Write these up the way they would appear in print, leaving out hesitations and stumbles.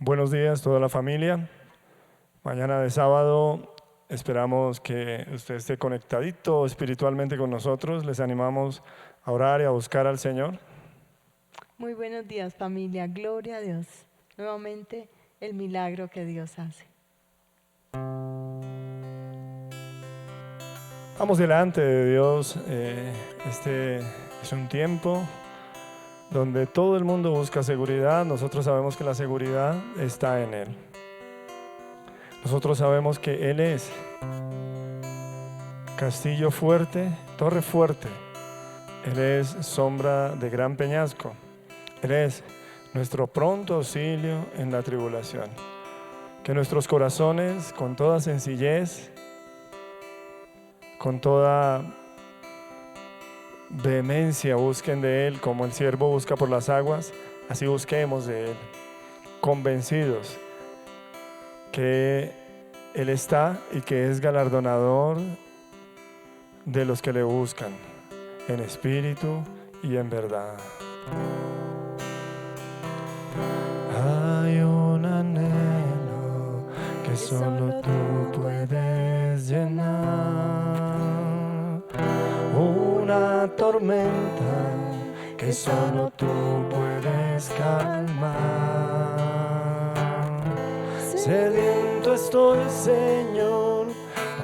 Buenos días toda la familia. Mañana de sábado esperamos que usted esté conectadito espiritualmente con nosotros. Les animamos a orar y a buscar al Señor. Muy buenos días, familia. Gloria a Dios. Nuevamente el milagro que Dios hace. Vamos delante de Dios. Este es un tiempo donde todo el mundo busca seguridad. Nosotros sabemos que la seguridad está en Él. Nosotros sabemos que Él es castillo fuerte, torre fuerte. Él es sombra de gran peñasco. Él es nuestro pronto auxilio en la tribulación. Que nuestros corazones, con toda sencillez, con toda vehemencia, busquen de Él, como el siervo busca por las aguas, así busquemos de Él, convencidos que Él está y que es galardonador de los que le buscan, en espíritu y en verdad. Hay un anhelo que solo tú puedes llenar, una tormenta que solo tú puedes calmar. Sediento estoy, Señor,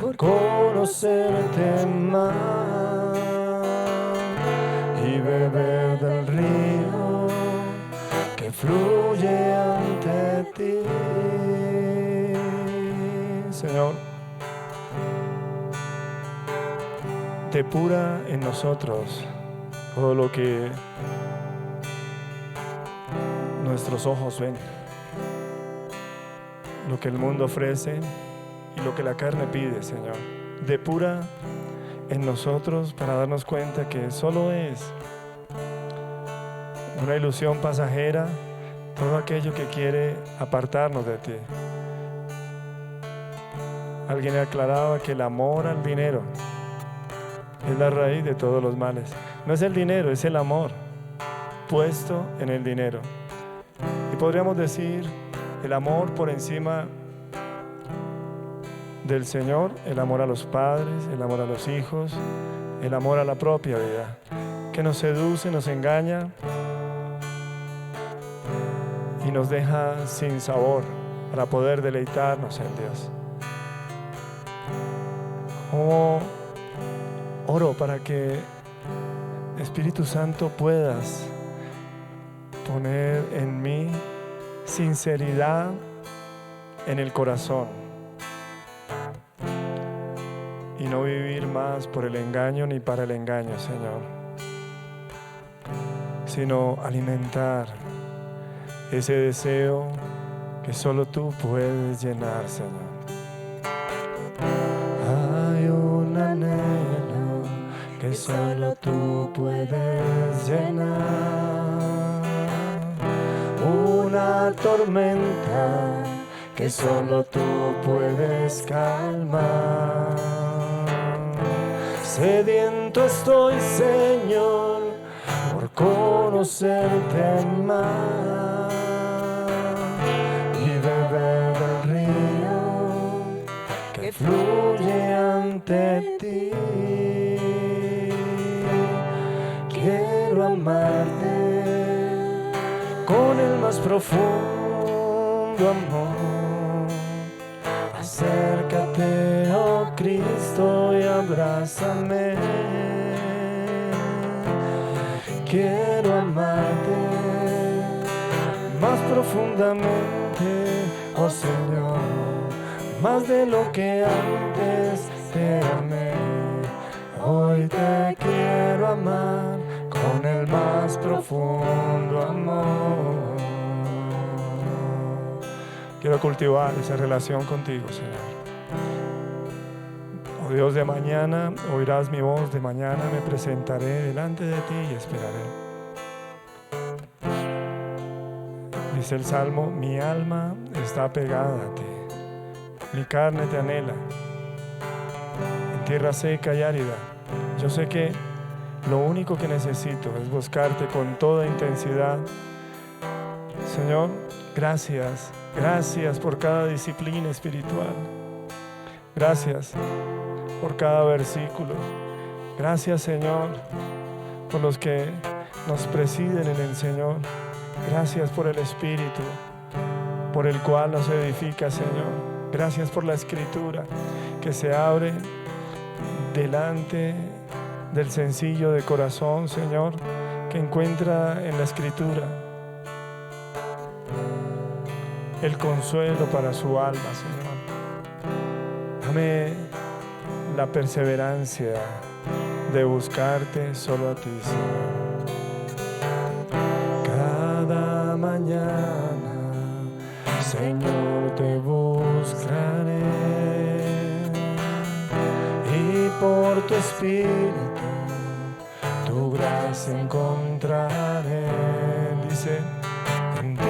por conocerte más y beber del río que fluye ante ti. Señor, depura en nosotros todo lo que nuestros ojos ven, lo que el mundo ofrece y lo que la carne pide, Señor. Depura en nosotros para darnos cuenta que solo es una ilusión pasajera todo aquello que quiere apartarnos de ti. Alguien aclaraba que el amor al dinero es la raíz de todos los males. No es el dinero, es el amor puesto en el dinero. Y podríamos decir el amor por encima del Señor, el amor a los padres, el amor a los hijos, el amor a la propia vida, que nos seduce, nos engaña y nos deja sin sabor para poder deleitarnos en Dios. Oh, oro para que, Espíritu Santo, puedas poner en mí sinceridad en el corazón y no vivir más por el engaño ni para el engaño, Señor, sino alimentar ese deseo que solo tú puedes llenar, Señor. Hay un anhelo que solo tú puedes llenar, una tormenta que solo tú puedes calmar. Sediento estoy, Señor, por conocerte más y beber del río que fluye ante ti. Quiero amarte con el más profundo amor. Acércate, oh Cristo, y abrázame. Quiero amarte más profundamente, oh Señor, más de lo que antes te amé. Hoy te quiero amar con el más profundo amor. Quiero cultivar esa relación contigo, Señor. Oh Dios de mañana, oirás mi voz, de mañana me presentaré delante de ti y esperaré. Dice el Salmo, mi alma está pegada a ti, mi carne te anhela, en tierra seca y árida. Yo sé que lo único que necesito es buscarte con toda intensidad, Señor, gracias. Gracias por cada disciplina espiritual. Gracias por cada versículo. Gracias, Señor, por los que nos presiden en el Señor. Gracias por el Espíritu, por el cual nos edifica, Señor. Gracias por la Escritura que se abre delante del sencillo de corazón, Señor, que encuentra en la Escritura el consuelo para su alma, Señor. Dame la perseverancia de buscarte solo a ti, Señor. Cada mañana, Señor, te buscaré, y por tu Espíritu tu gracia encontraré. Dice, en ti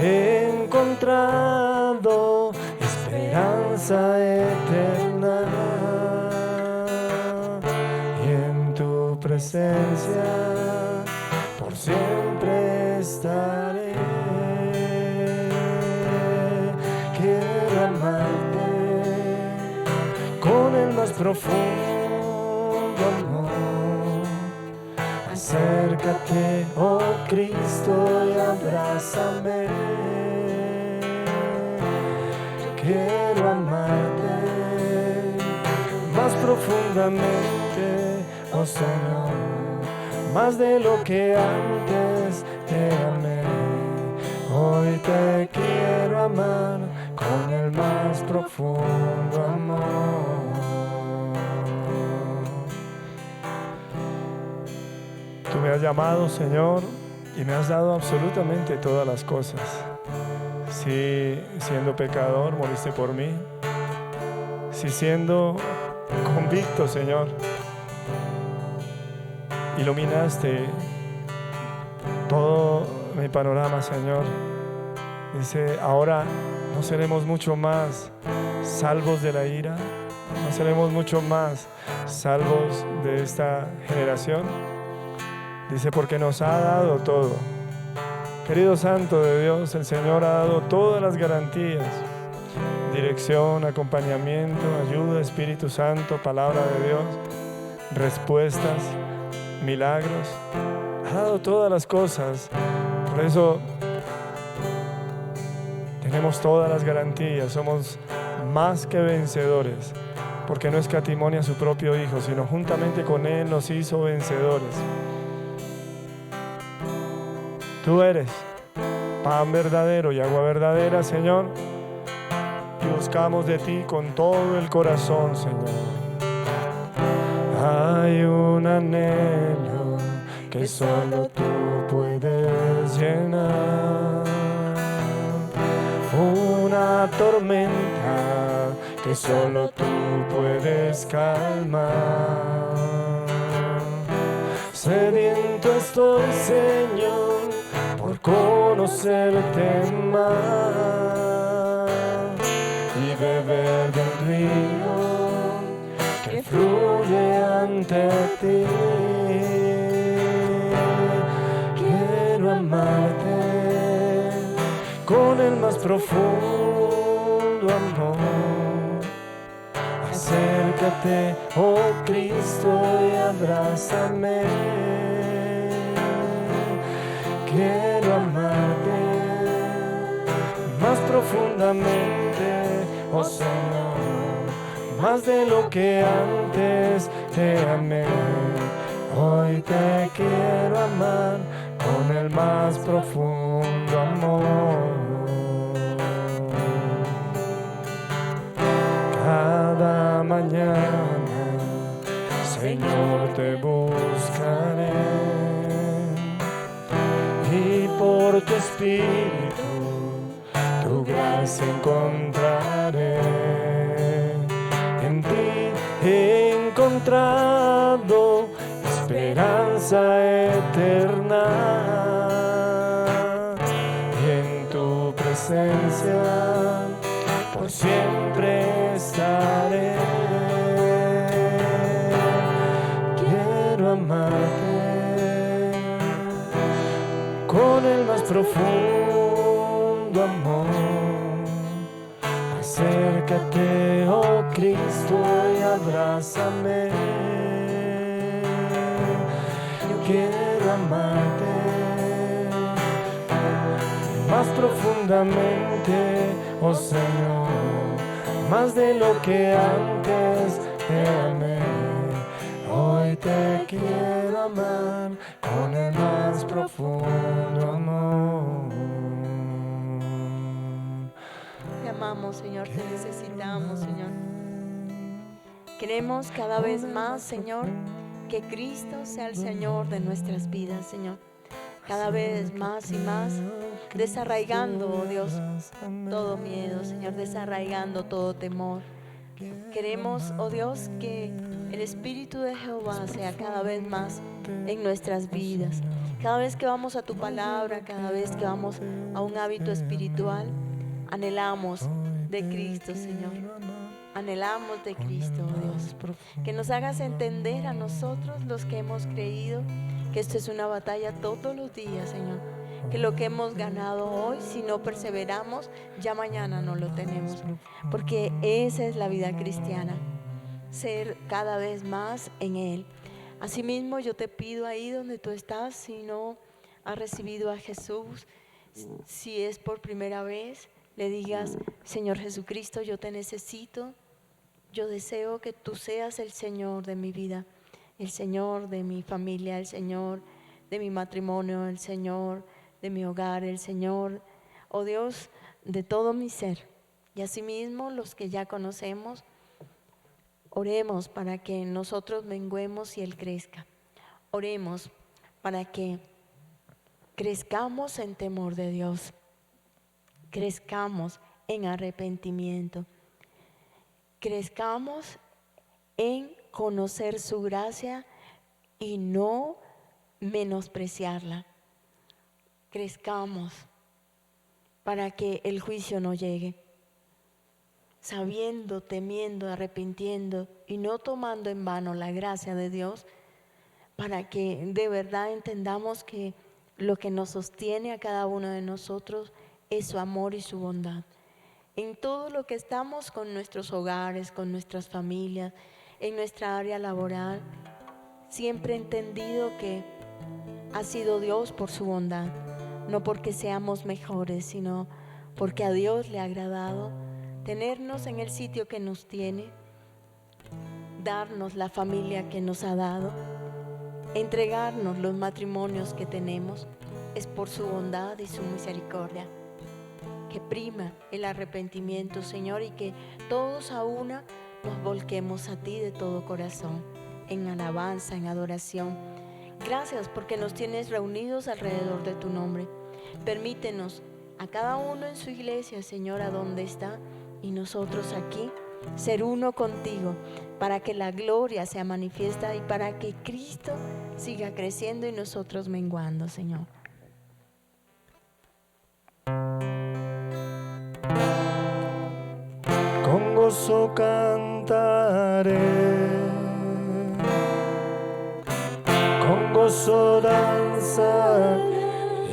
he encontrado esperanza eterna, y en tu presencia por siempre estaré. Quiero amarte con el más profundo amor. Acércate, oh Cristo, y abrázame. Quiero amarte más profundamente, oh Señor, más de lo que antes te amé. Hoy te quiero amar con el más profundo amor. Tú me has llamado, Señor, y me has dado absolutamente todas las cosas. Si siendo pecador moriste por mí, si siendo convicto, Señor, iluminaste todo mi panorama, Señor. Dice, ahora no seremos mucho más salvos de la ira, no seremos mucho más salvos de esta generación. Dice, porque nos ha dado todo. Querido Santo de Dios, el Señor ha dado todas las garantías: dirección, acompañamiento, ayuda, Espíritu Santo, palabra de Dios, respuestas, milagros. Ha dado todas las cosas. Por eso tenemos todas las garantías. Somos más que vencedores, porque no escatimó a su propio Hijo, sino juntamente con Él nos hizo vencedores. Tú eres pan verdadero y agua verdadera, Señor, y buscamos de ti con todo el corazón, Señor. Hay un anhelo que solo tú puedes llenar, una tormenta que solo tú puedes calmar. Sediento estoy, Señor, por conocerte más y beber del río que fluye ante ti. Quiero amarte con el más profundo amor. Acércate, oh Cristo, y abrázame. Quiero amarte más profundamente, oh Señor, más de lo que antes te amé. Hoy te quiero amar con el más profundo amor. Cada mañana, Señor, te buscaré, y por tu Espíritu tu gracia encontraré. En ti he encontrado esperanza eterna, y en tu presencia por siempre estaré. Quiero amarte con el más profundo profundo amor. Acércate, oh Cristo, y abrázame. Yo quiero amarte más profundamente, oh Señor, más de lo que antes te amé. Hoy te quiero amar con el más profundo amor. Te amamos, Señor, te necesitamos, Señor. Queremos cada vez más, Señor, que Cristo sea el Señor de nuestras vidas, Señor. Cada vez más y más, desarraigando, oh Dios, todo miedo, Señor, desarraigando todo temor. Queremos, oh Dios, que el Espíritu de Jehová sea cada vez más en nuestras vidas. Cada vez que vamos a tu palabra, cada vez que vamos a un hábito espiritual, anhelamos de Cristo, Señor. Anhelamos de Cristo, oh Dios. Que nos hagas entender a nosotros, los que hemos creído, que esto es una batalla todos los días, Señor. Que lo que hemos ganado hoy, si no perseveramos, ya mañana no lo tenemos. Porque esa es la vida cristiana, ser cada vez más en Él. Asimismo, yo te pido ahí donde tú estás, si no has recibido a Jesús, si es por primera vez, le digas: Señor Jesucristo, yo te necesito. Yo deseo que tú seas el Señor de mi vida, el Señor de mi familia, el Señor de mi matrimonio, el Señor de mi hogar, el Señor, oh Dios, de todo mi ser. Y asimismo, los que ya conocemos, oremos para que nosotros menguemos y Él crezca. Oremos para que crezcamos en temor de Dios, crezcamos en arrepentimiento, crezcamos en conocer su gracia y no menospreciarla. Crezcamos para que el juicio no llegue, sabiendo, temiendo, arrepintiendo y no tomando en vano la gracia de Dios, para que de verdad entendamos que lo que nos sostiene a cada uno de nosotros es su amor y su bondad. En todo lo que estamos, con nuestros hogares, con nuestras familias, en nuestra área laboral, siempre he entendido que ha sido Dios por su bondad, no porque seamos mejores, sino porque a Dios le ha agradado tenernos en el sitio que nos tiene, darnos la familia que nos ha dado, entregarnos los matrimonios que tenemos. Es por su bondad y su misericordia. Que prima el arrepentimiento, Señor, y que todos a una nos volquemos a ti de todo corazón, en alabanza, en adoración. Gracias porque nos tienes reunidos alrededor de tu nombre. Permítenos a cada uno en su iglesia, Señor, a donde está, y nosotros aquí, ser uno contigo, para que la gloria sea manifiesta y para que Cristo siga creciendo y nosotros menguando, Señor. Con gozo cantaré, con gozo danzaré,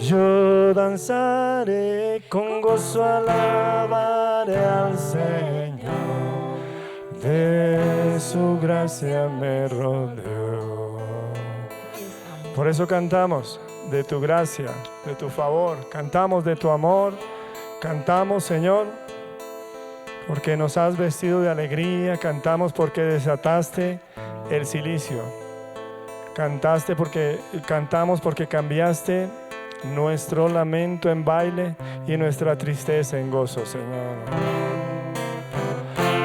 yo danzaré, con gozo alabaré al Señor, de su gracia me rodeó. Por eso cantamos de tu gracia, de tu favor, cantamos de tu amor, cantamos, Señor, porque nos has vestido de alegría, cantamos porque desataste el cilicio, cantamos porque cambiaste nuestro lamento en baile y nuestra tristeza en gozo, Señor.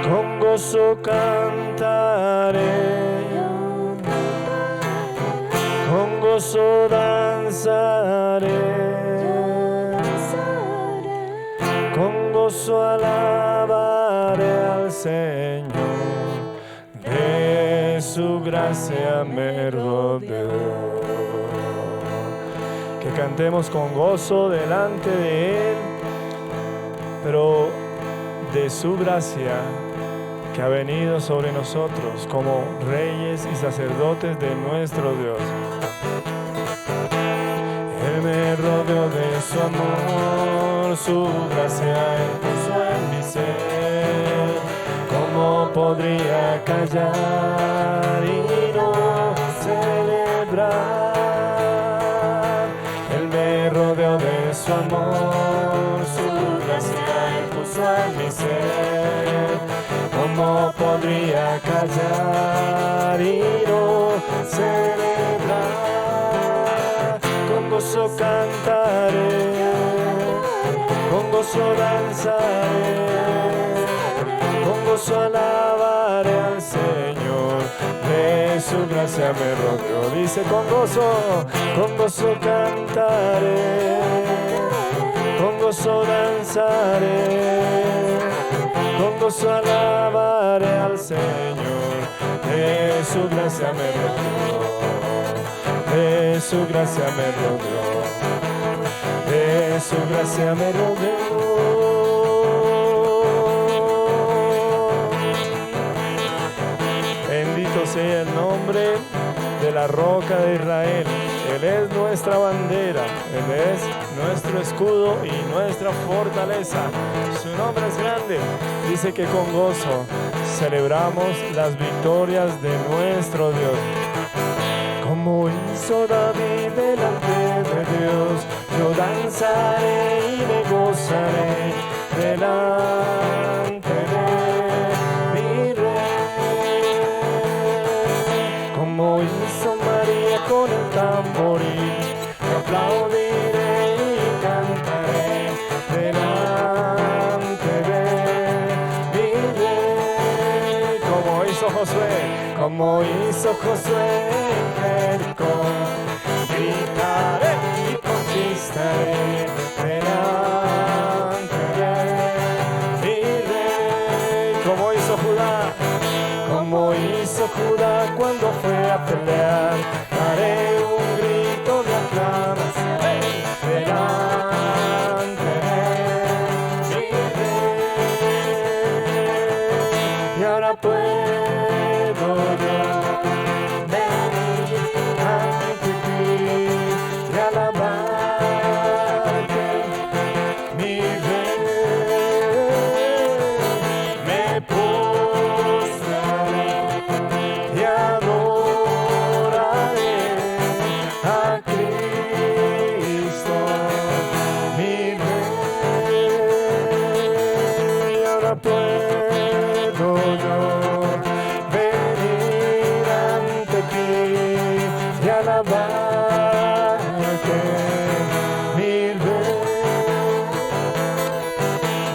Con gozo cantaré, con gozo danzaré, con gozo alabaré al Señor, de su gracia me rodeó. Que cantemos con gozo delante de Él, pero de su gracia que ha venido sobre nosotros como reyes y sacerdotes de nuestro Dios. Él me rodeó de su amor, su gracia impuso en mi ser. ¿Cómo podría callar y no celebrar? Él me rodeó de su amor, su gracia impuso en mi ser. ¿Cómo podría callar y no celebrar? Con gozo cantaré, con gozo danzaré, con gozo alabaré al Señor. De su gracia me rodeó. Dice con gozo cantaré, con gozo danzaré, con gozo alabaré al Señor. De su gracia me rodeó, de su gracia me rodeó, de su gracia me rodeó. Bendito sea el nombre de la roca de Israel. Él es nuestra bandera, Él es nuestro escudo y nuestra fortaleza. Su nombre es grande. Dice que con gozo celebramos las victorias de nuestro Dios. Como hizo David delante de Dios, yo danzaré y me gozaré delante de mi Rey. Como hizo María con el tamboril, yo aplaudiré y cantaré delante de mi Rey. Como hizo Josué en Jericó, gritaré y conquistaré delante de mi Rey. Como hizo Judá cuando fue a pelear, daré un grito de aclamación delante de mi Rey. Y ahora puedo yo venir ante ti y alabarte, mi Rey. Me postraré y adoraré a Cristo, mi Rey. Y ahora puedo yo venir ante ti y alabarte, mi Rey.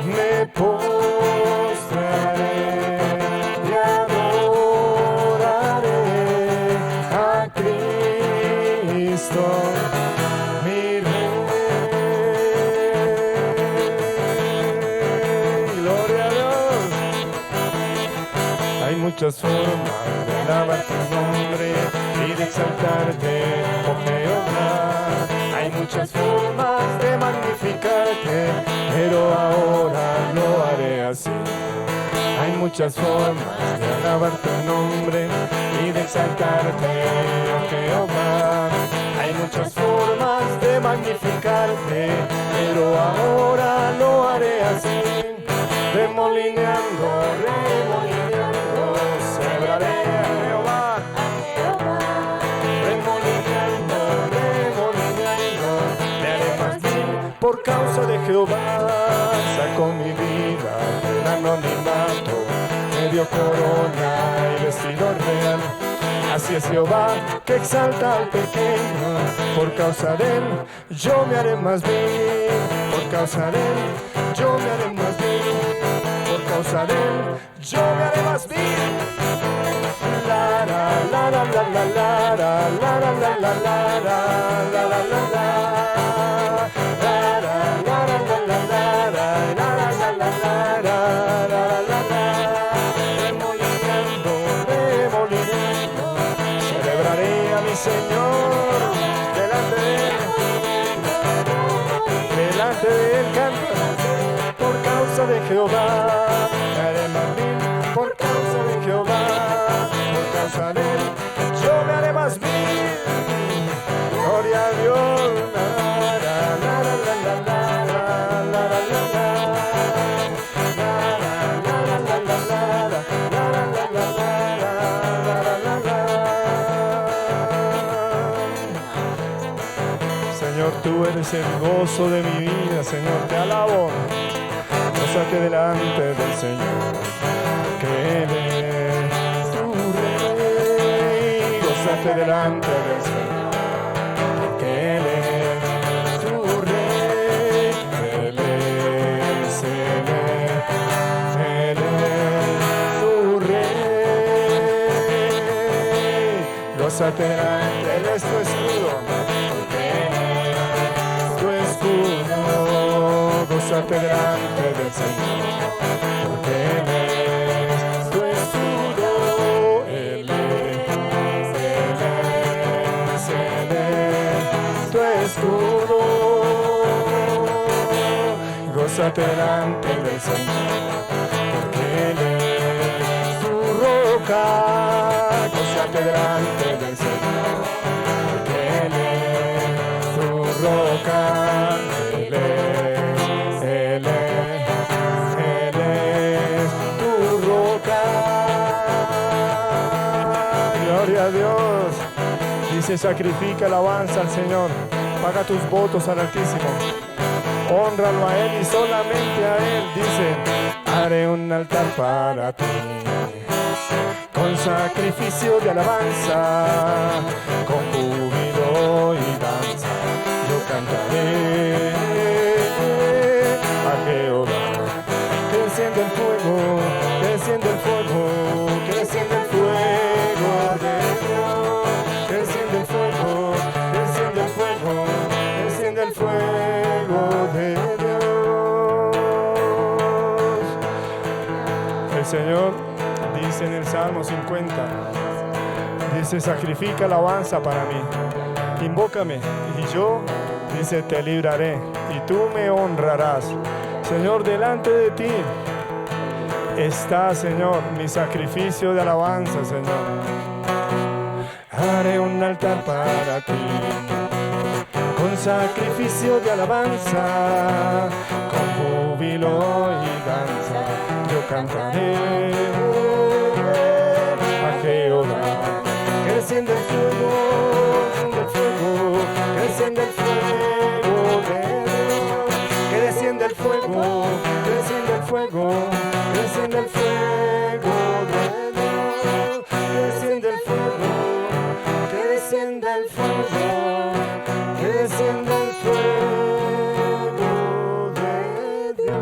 Me postraré y adoraré a Cristo, mi Rey. Gloria a Dios. Hay muchas formas de alabar tu nombre y de exaltarte, oh Jehová. Hay muchas formas de magnificarte, pero ahora lo haré así. Hay muchas formas de alabar tu nombre y de exaltarte, oh Jehová. Hay muchas formas de magnificarte, pero ahora lo haré así. Remolineando, celebraré a Jehová. Remolineando, me haré más vil por causa de Jehová. Sacó mi vida del anonimato, me dio corona y vestido real. Así es Jehová, que exalta al pequeño. Por causa de él, yo me haré más vil. Por causa de él, yo me haré más vil. Por causa de él, yo me haré más vil. La la la la la la la la la la la la la la la la. Celebraré a mi Señor delante de él canto por causa de Jehová. Me haré más vil por causa de Jehová. Por causa de él yo me haré más vil. Gloria a Dios. Tú eres el gozo de mi vida, Señor, te alabo. Gózate delante del Señor, que Él es tu Rey. Gózate delante del Señor, porque Él es tu Rey. Él es, Él es, Él es tu Rey. Gózate delante, Él es tu escudo, porque Él es tu escudo. Gózate delante del Señor, porque Él es tu escudo. Él es, Él es, Él es tu escudo. Gózate delante del Señor, porque Él es tu roca. Gózate delante del Señor, porque Él es tu roca. Él es, Él es, Él es tu roca. Gloria a Dios. Dice, sacrifica alabanza al Señor, paga tus votos al Altísimo, hónralo a Él y solamente a Él. Dice, haré un altar para ti, con sacrificio de alabanza, con júbilo y danza, yo cantaré a Jehová. Que enciende el fuego, que enciende el fuego, que enciende el fuego de Dios. Que enciende el fuego, que enciende el fuego, que enciende el fuego de Dios. El Señor dice en el Salmo 50, dice, sacrifica alabanza para mí, invócame y yo, dice, te libraré y tú me honrarás. Señor, delante de ti está, Señor, mi sacrificio de alabanza, Señor. Haré un altar para ti, con sacrificio de alabanza, con júbilo y danza, yo cantaré a Jehová. Que enciende el fuego, que enciende el fuego de Dios. Que desciende el fuego, que desciende el fuego, que desciende el fuego de Dios. Que desciende el fuego, que descienda el fuego, que descienda el fuego de Dios.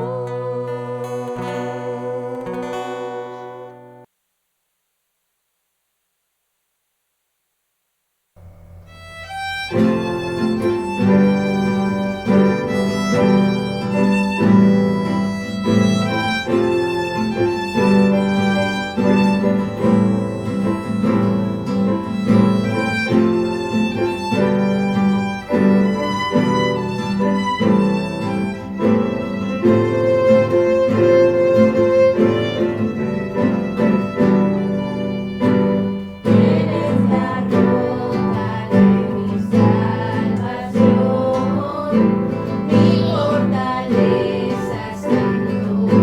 Mi fortaleza, Señor.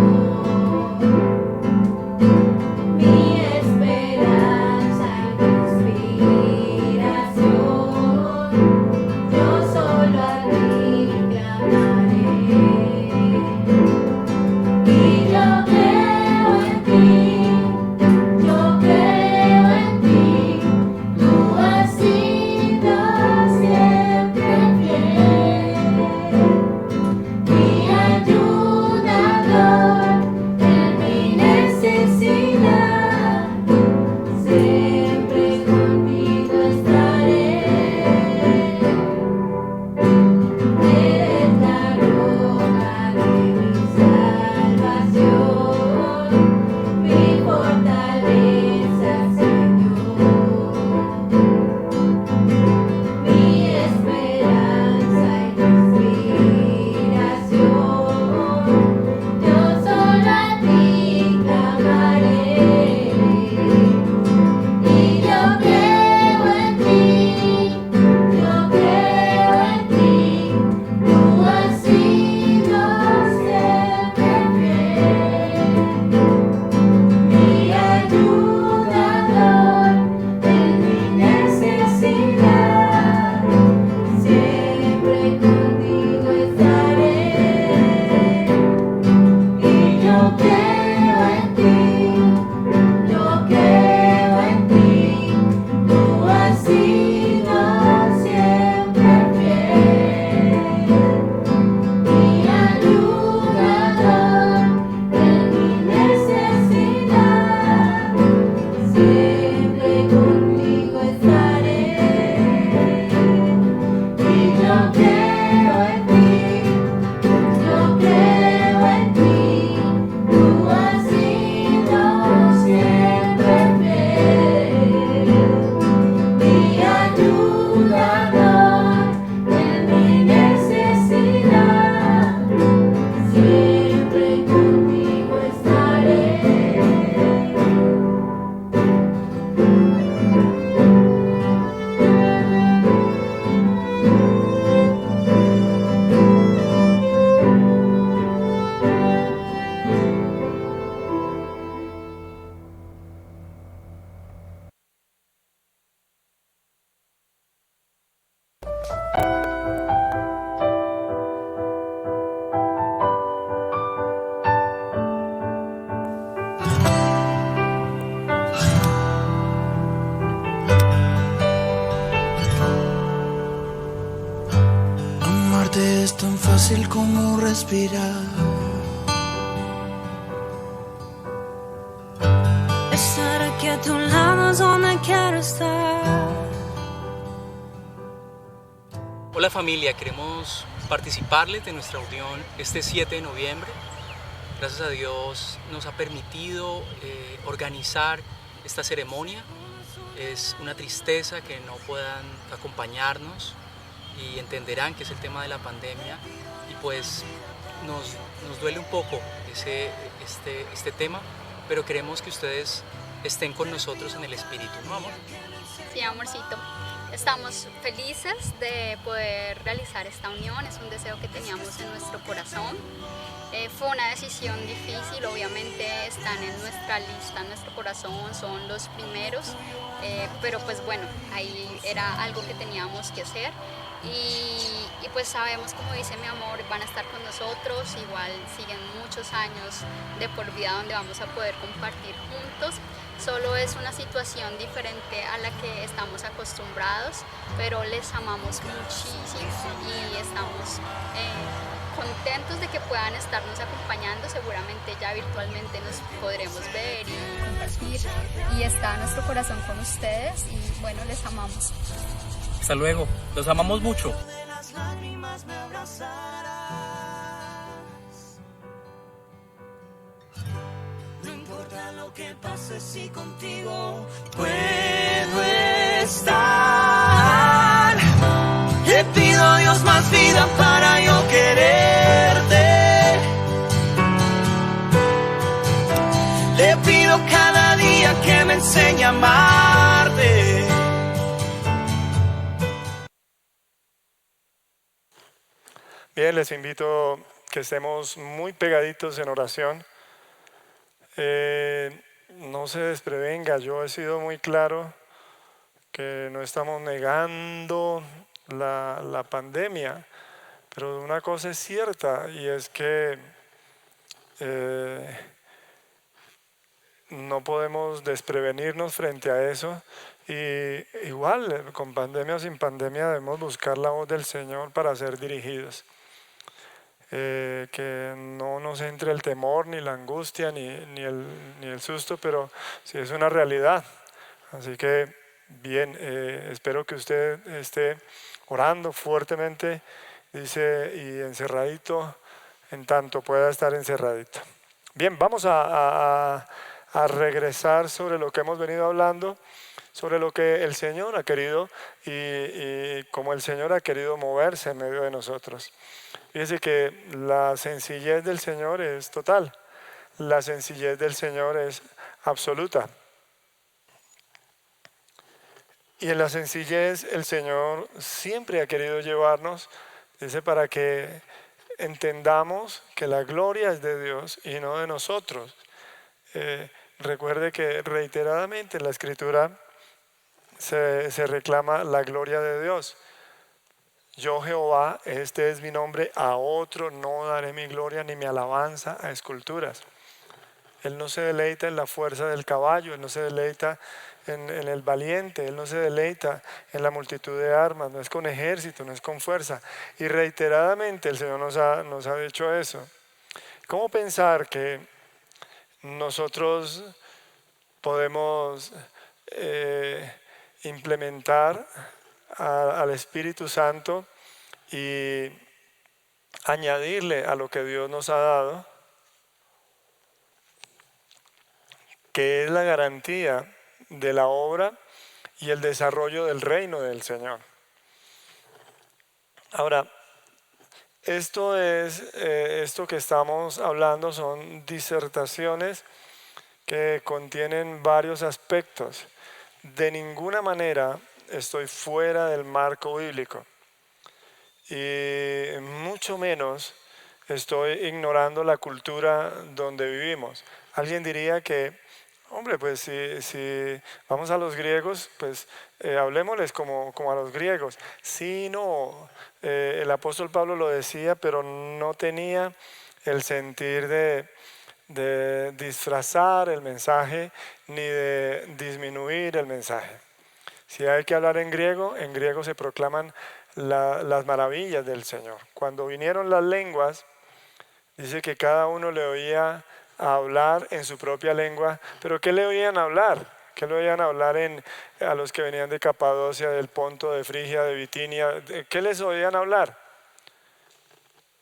respirar. Estar aquí a tu lado es donde quiero estar. Hola familia, queremos participarles de nuestra unión este 7 de noviembre. Gracias a Dios nos ha permitido organizar esta ceremonia. Es una tristeza que no puedan acompañarnos y entenderán que es el tema de la pandemia y pues nos duele un poco este tema, pero queremos que ustedes estén con nosotros en el espíritu, ¿no, amor? Sí, amorcito. Estamos felices de poder realizar esta unión, es un deseo que teníamos en nuestro corazón. Fue una decisión difícil, obviamente están en nuestra lista, en nuestro corazón, son los primeros, pero pues bueno, ahí era algo que teníamos que hacer y pues sabemos, como dice mi amor, van a estar con nosotros, igual siguen muchos años de por vida donde vamos a poder compartir juntos. Solo es una situación diferente a la que estamos acostumbrados, pero les amamos muchísimo y estamos contentos de que puedan estarnos acompañando. Seguramente ya virtualmente nos podremos ver y compartir, y está nuestro corazón con ustedes y bueno, les amamos. Hasta luego, los amamos mucho. No importa lo que pase, si contigo puedo estar. Le pido a Dios más vida para yo quererte. Le pido cada día que me enseñe a amarte. Bien, les invito que estemos muy pegaditos en oración. No se desprevenga, yo he sido muy claro que no estamos negando la pandemia, pero una cosa es cierta y es que no podemos desprevenirnos frente a eso. Y igual, con pandemia o sin pandemia, debemos buscar la voz del Señor para ser dirigidos. Que no nos entre el temor, ni la angustia, ni el susto, pero sí es una realidad. Así que, bien, espero que usted esté orando fuertemente, dice, y encerradito, en tanto pueda estar encerradito. Bien, vamos a regresar sobre lo que hemos venido hablando, sobre lo que el Señor ha querido y cómo el Señor ha querido moverse en medio de nosotros. Fíjese que la sencillez del Señor es total, la sencillez del Señor es absoluta. Y en la sencillez el Señor siempre ha querido llevarnos, dice, para que entendamos que la gloria es de Dios y no de nosotros. Recuerde que reiteradamente en la Escritura se reclama la gloria de Dios. Yo, Jehová, este es mi nombre, a otro no daré mi gloria ni mi alabanza a esculturas. Él no se deleita en la fuerza del caballo, Él no se deleita en el valiente, Él no se deleita en la multitud de armas, no es con ejército, no es con fuerza. Y reiteradamente el Señor nos ha dicho eso. ¿Cómo pensar que nosotros podemos implementar al Espíritu Santo y añadirle a lo que Dios nos ha dado, que es la garantía de la obra y el desarrollo del reino del Señor? Ahora, esto que estamos hablando son disertaciones que contienen varios aspectos. De ninguna manera estoy fuera del marco bíblico y mucho menos estoy ignorando la cultura donde vivimos. Alguien diría que, hombre, pues si vamos a los griegos, pues hablemosles como a los griegos. Sí, no, el apóstol Pablo lo decía, pero no tenía el sentir de disfrazar el mensaje ni de disminuir el mensaje. Si hay que hablar en griego se proclaman las maravillas del Señor. Cuando vinieron las lenguas, Dice que cada uno le oía hablar en su propia lengua. ¿Pero qué le oían hablar? ¿Qué le oían hablar a los que venían de Capadocia, del Ponto, de Frigia, de Bitinia? ¿Qué les oían hablar?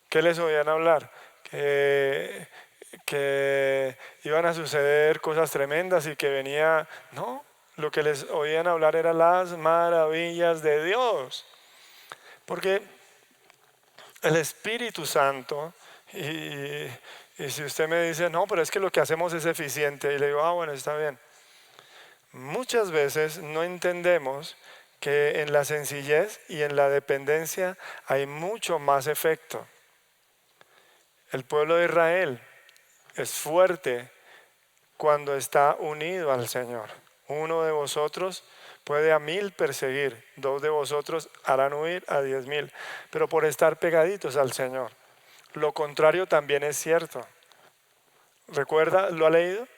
¿Qué les oían hablar? Que iban a suceder cosas tremendas y que venía... No, lo que les oían hablar eran las maravillas de Dios. Porque el Espíritu Santo, y si usted me dice, no, pero es que lo que hacemos es eficiente, y le digo, bueno, está bien. Muchas veces no entendemos que en la sencillez y en la dependencia hay mucho más efecto. El pueblo de Israel es fuerte cuando está unido al Señor. Uno de vosotros puede a 1000 perseguir, 2 de vosotros harán huir a 10,000, pero por estar pegaditos al Señor. Lo contrario también es cierto. ¿Recuerda? ¿Lo ha leído?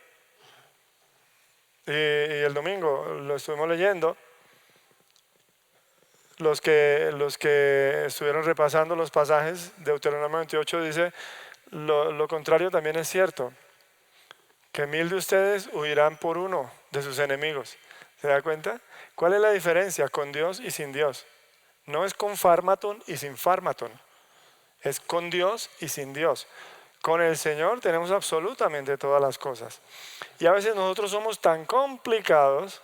Y el domingo lo estuvimos leyendo. Los que estuvieron repasando los pasajes, Deuteronomio 28 dice, lo contrario también es cierto, que 1000 de ustedes huirán por uno de sus enemigos. ¿Se da cuenta? ¿Cuál es la diferencia con Dios y sin Dios? No es con Fármaton y sin Fármaton, es con Dios y sin Dios. Con el Señor tenemos absolutamente todas las cosas. Y a veces nosotros somos tan complicados,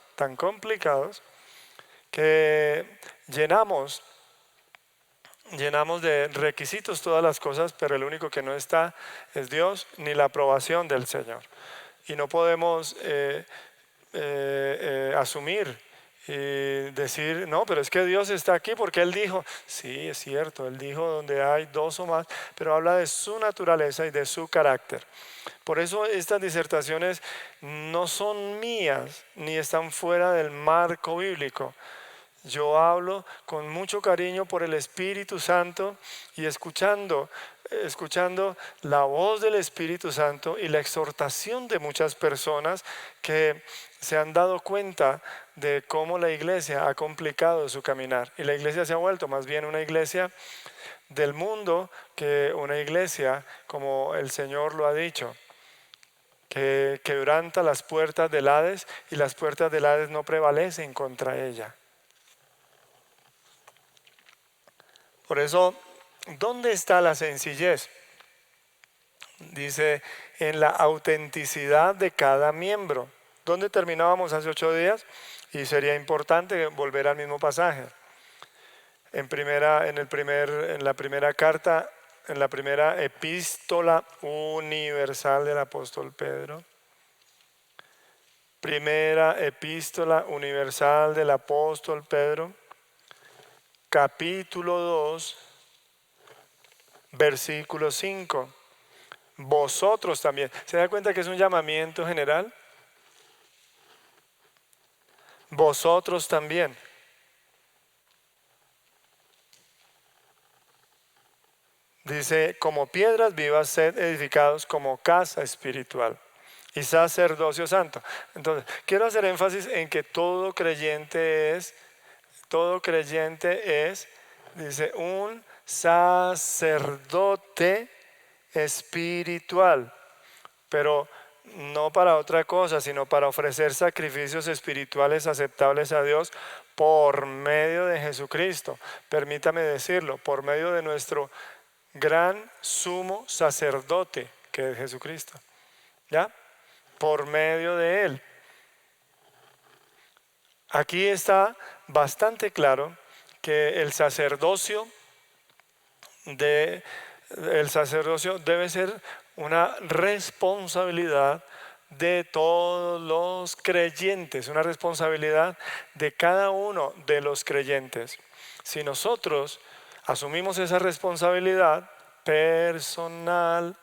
que llenamos de requisitos todas las cosas, pero el único que no está es Dios ni la aprobación del Señor. Y no podemos asumir y decir, no, pero es que Dios está aquí porque Él dijo. Sí, es cierto, Él dijo donde hay 2 o más, pero habla de su naturaleza y de su carácter. Por eso estas disertaciones no son mías ni están fuera del marco bíblico. Yo hablo con mucho cariño por el Espíritu Santo y escuchando la voz del Espíritu Santo y la exhortación de muchas personas que se han dado cuenta de cómo la iglesia ha complicado su caminar. Y la iglesia se ha vuelto más bien una iglesia del mundo que una iglesia como el Señor lo ha dicho, que quebranta las puertas del Hades y las puertas del Hades no prevalecen contra ella. Por eso, ¿dónde está la sencillez? Dice, en la autenticidad de cada miembro. ¿Dónde terminábamos hace 8 días? Y sería importante volver al mismo pasaje. En la primera carta, en la primera epístola universal del apóstol Pedro. Primera epístola universal del apóstol Pedro. Capítulo 2, versículo 5. Vosotros también. ¿Se da cuenta que es un llamamiento general? Vosotros también. Dice, como piedras vivas sed edificados como casa espiritual y sacerdocio santo. Entonces, quiero hacer énfasis en que todo creyente es, dice, un sacerdote espiritual, pero no para otra cosa, sino para ofrecer sacrificios espirituales aceptables a Dios por medio de Jesucristo. Permítame decirlo, por medio de nuestro gran sumo sacerdote, que es Jesucristo. ¿Ya? Por medio de Él. Aquí está bastante claro que el sacerdocio debe ser una responsabilidad de todos los creyentes, una responsabilidad de cada uno de los creyentes. Si nosotros asumimos esa responsabilidad personal,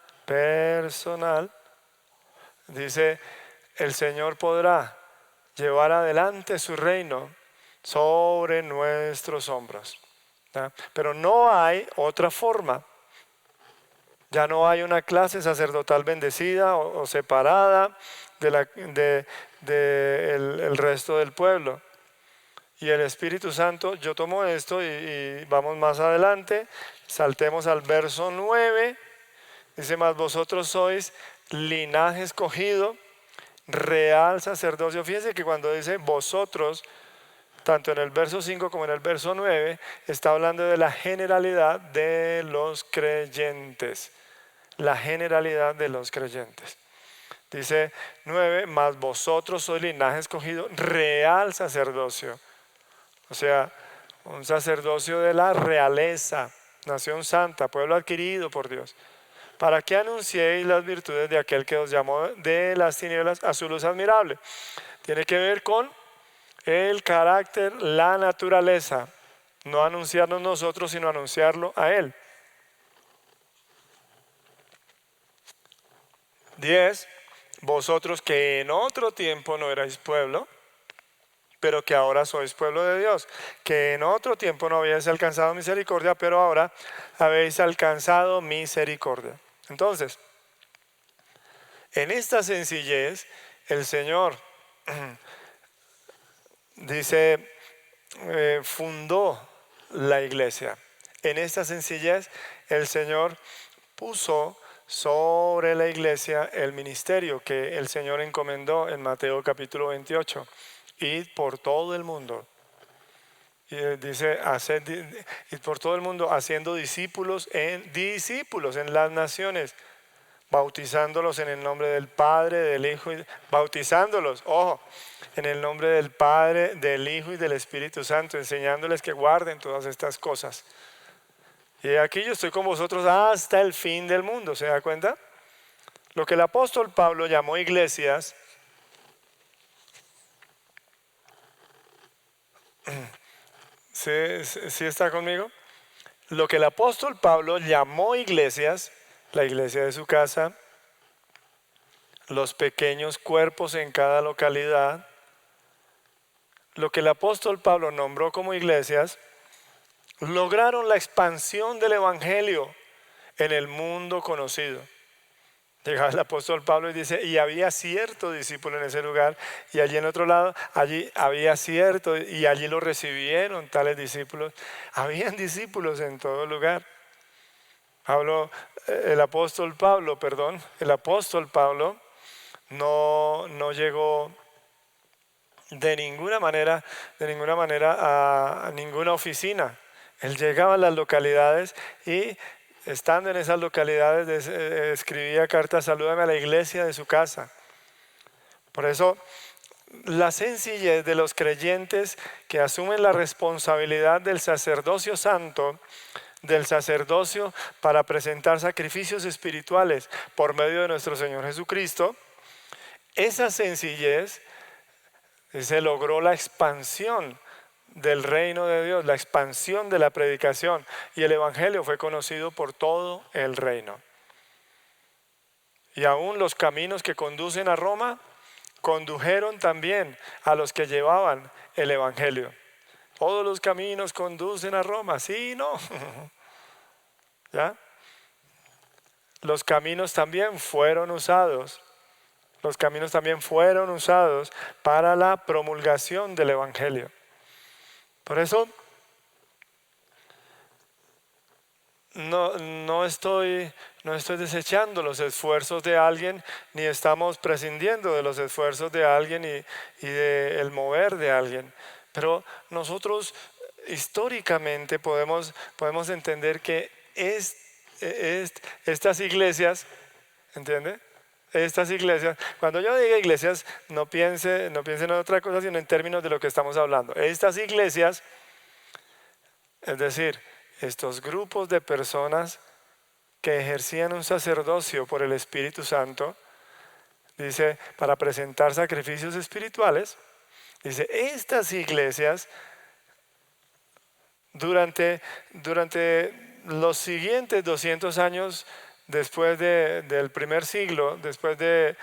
dice, el Señor podrá llevar adelante su reino sobre nuestros hombros. ¿Ya? Pero no hay otra forma. Ya no hay una clase sacerdotal bendecida o separada del resto del pueblo. Y el Espíritu Santo, yo tomo esto y vamos más adelante, saltemos al verso 9, Dice, mas vosotros sois linaje escogido, real sacerdocio. Fíjense que cuando dice vosotros, tanto en el verso 5 como en el verso 9, está hablando de la generalidad de los creyentes. La generalidad de los creyentes. Dice 9, mas vosotros sois linaje escogido, real sacerdocio. O sea, un sacerdocio de la realeza, nación santa, pueblo adquirido por Dios. Para que anunciéis las virtudes de aquel que os llamó de las tinieblas a su luz admirable. Tiene que ver con el carácter, la naturaleza. No anunciarnos nosotros, sino anunciarlo a Él. 10. Vosotros que en otro tiempo no erais pueblo, pero que ahora sois pueblo de Dios, que en otro tiempo no habéis alcanzado misericordia, pero ahora habéis alcanzado misericordia. Entonces, en esta sencillez, el Señor dice, fundó la iglesia. En esta sencillez, el Señor puso sobre la iglesia el ministerio que el Señor encomendó en Mateo capítulo 28. Id por todo el mundo. Y dice, id por todo el mundo haciendo discípulos en las naciones, bautizándolos en el nombre del Padre, del Hijo, bautizándolos, ojo, en el nombre del Padre, del Hijo y del Espíritu Santo, enseñándoles que guarden todas estas cosas. Y aquí yo estoy con vosotros hasta el fin del mundo, ¿se da cuenta? Lo que el apóstol Pablo llamó iglesias, ¿sí está conmigo? Lo que el apóstol Pablo llamó iglesias, la iglesia de su casa, los pequeños cuerpos en cada localidad, lo que el apóstol Pablo nombró como iglesias, lograron la expansión del evangelio en el mundo conocido. Llegaba el apóstol Pablo y dice, y había cierto discípulo en ese lugar, y allí en otro lado, allí había cierto, y allí lo recibieron tales discípulos. Habían discípulos en todo lugar. El apóstol Pablo no llegó de ninguna manera a ninguna oficina. Él llegaba a las localidades y estando en esas localidades escribía cartas, salúdame a la iglesia de su casa. Por eso la sencillez de los creyentes que asumen la responsabilidad del sacerdocio santo, del sacerdocio para presentar sacrificios espirituales por medio de nuestro Señor Jesucristo, esa sencillez se logró la expansión del reino de Dios, la expansión de la predicación, y el evangelio fue conocido por todo el reino. Y aún los caminos que conducen a Roma condujeron también a los que llevaban el evangelio. Todos los caminos conducen a Roma, sí y no. ¿Ya? Los caminos también fueron usados. Los caminos también fueron usados para la promulgación del evangelio. Por eso no estoy desechando los esfuerzos de alguien, ni estamos prescindiendo de los esfuerzos de alguien y del mover de alguien. Pero nosotros históricamente podemos entender que estas iglesias, ¿entiende? Estas iglesias, cuando yo diga iglesias, no piensen en otra cosa, sino en términos de lo que estamos hablando. Estas iglesias, es decir, estos grupos de personas que ejercían un sacerdocio por el Espíritu Santo, dice, para presentar sacrificios espirituales, dice, estas iglesias durante los siguientes 200 años después del primer siglo, después de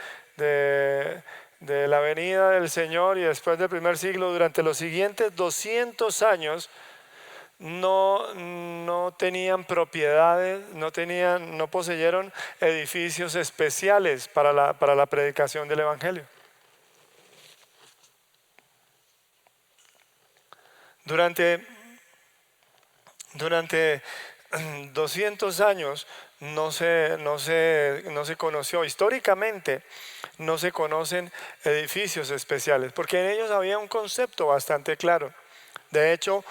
la venida del Señor y después del primer siglo, durante los siguientes 200 años no tenían propiedades, no poseyeron edificios especiales para la predicación del evangelio. Durante 200 años no se conoció, históricamente no se conocen edificios especiales, porque en ellos había un concepto bastante claro. De hecho,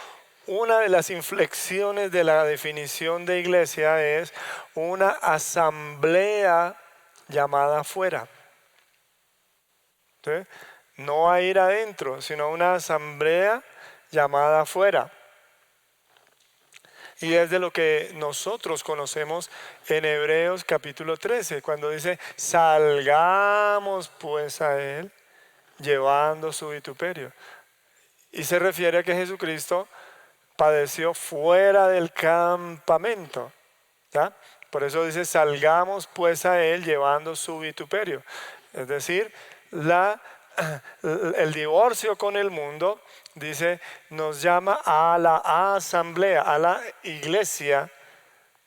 una de las inflexiones de la definición de iglesia es una asamblea llamada afuera. ¿Sí? No a ir adentro, sino una asamblea llamada afuera. Y es de lo que nosotros conocemos en Hebreos capítulo 13, cuando dice, salgamos pues a él llevando su vituperio. Y se refiere a que Jesucristo padeció fuera del campamento. ¿Ya? Por eso dice, salgamos pues a él llevando su vituperio. Es decir, el divorcio con el mundo, dice, nos llama a la asamblea, a la iglesia,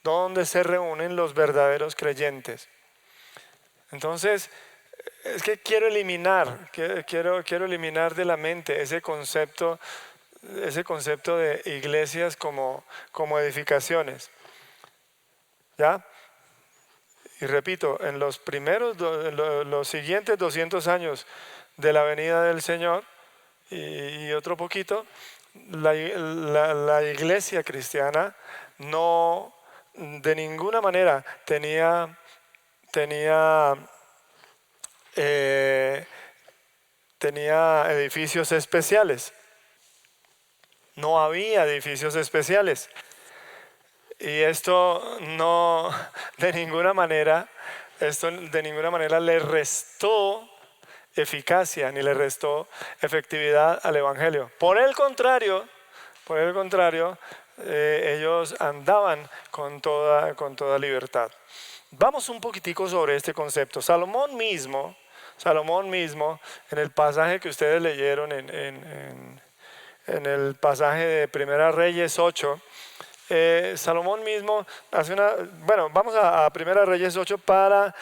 donde se reúnen los verdaderos creyentes. Entonces, es que quiero eliminar de la mente ese concepto de iglesias como edificaciones. ¿Ya? Y repito, en los siguientes 200 años de la venida del Señor y otro poquito, la iglesia cristiana no de ninguna manera tenía edificios especiales. No había edificios especiales. Y esto de ninguna manera le restó eficacia ni le restó efectividad al Evangelio. Por el contrario, ellos andaban con toda libertad. Vamos un poquitico sobre este concepto. Salomón mismo, en el pasaje que ustedes leyeron en el pasaje de Primera Reyes 8, Salomón mismo hace vamos a Primera Reyes 8 para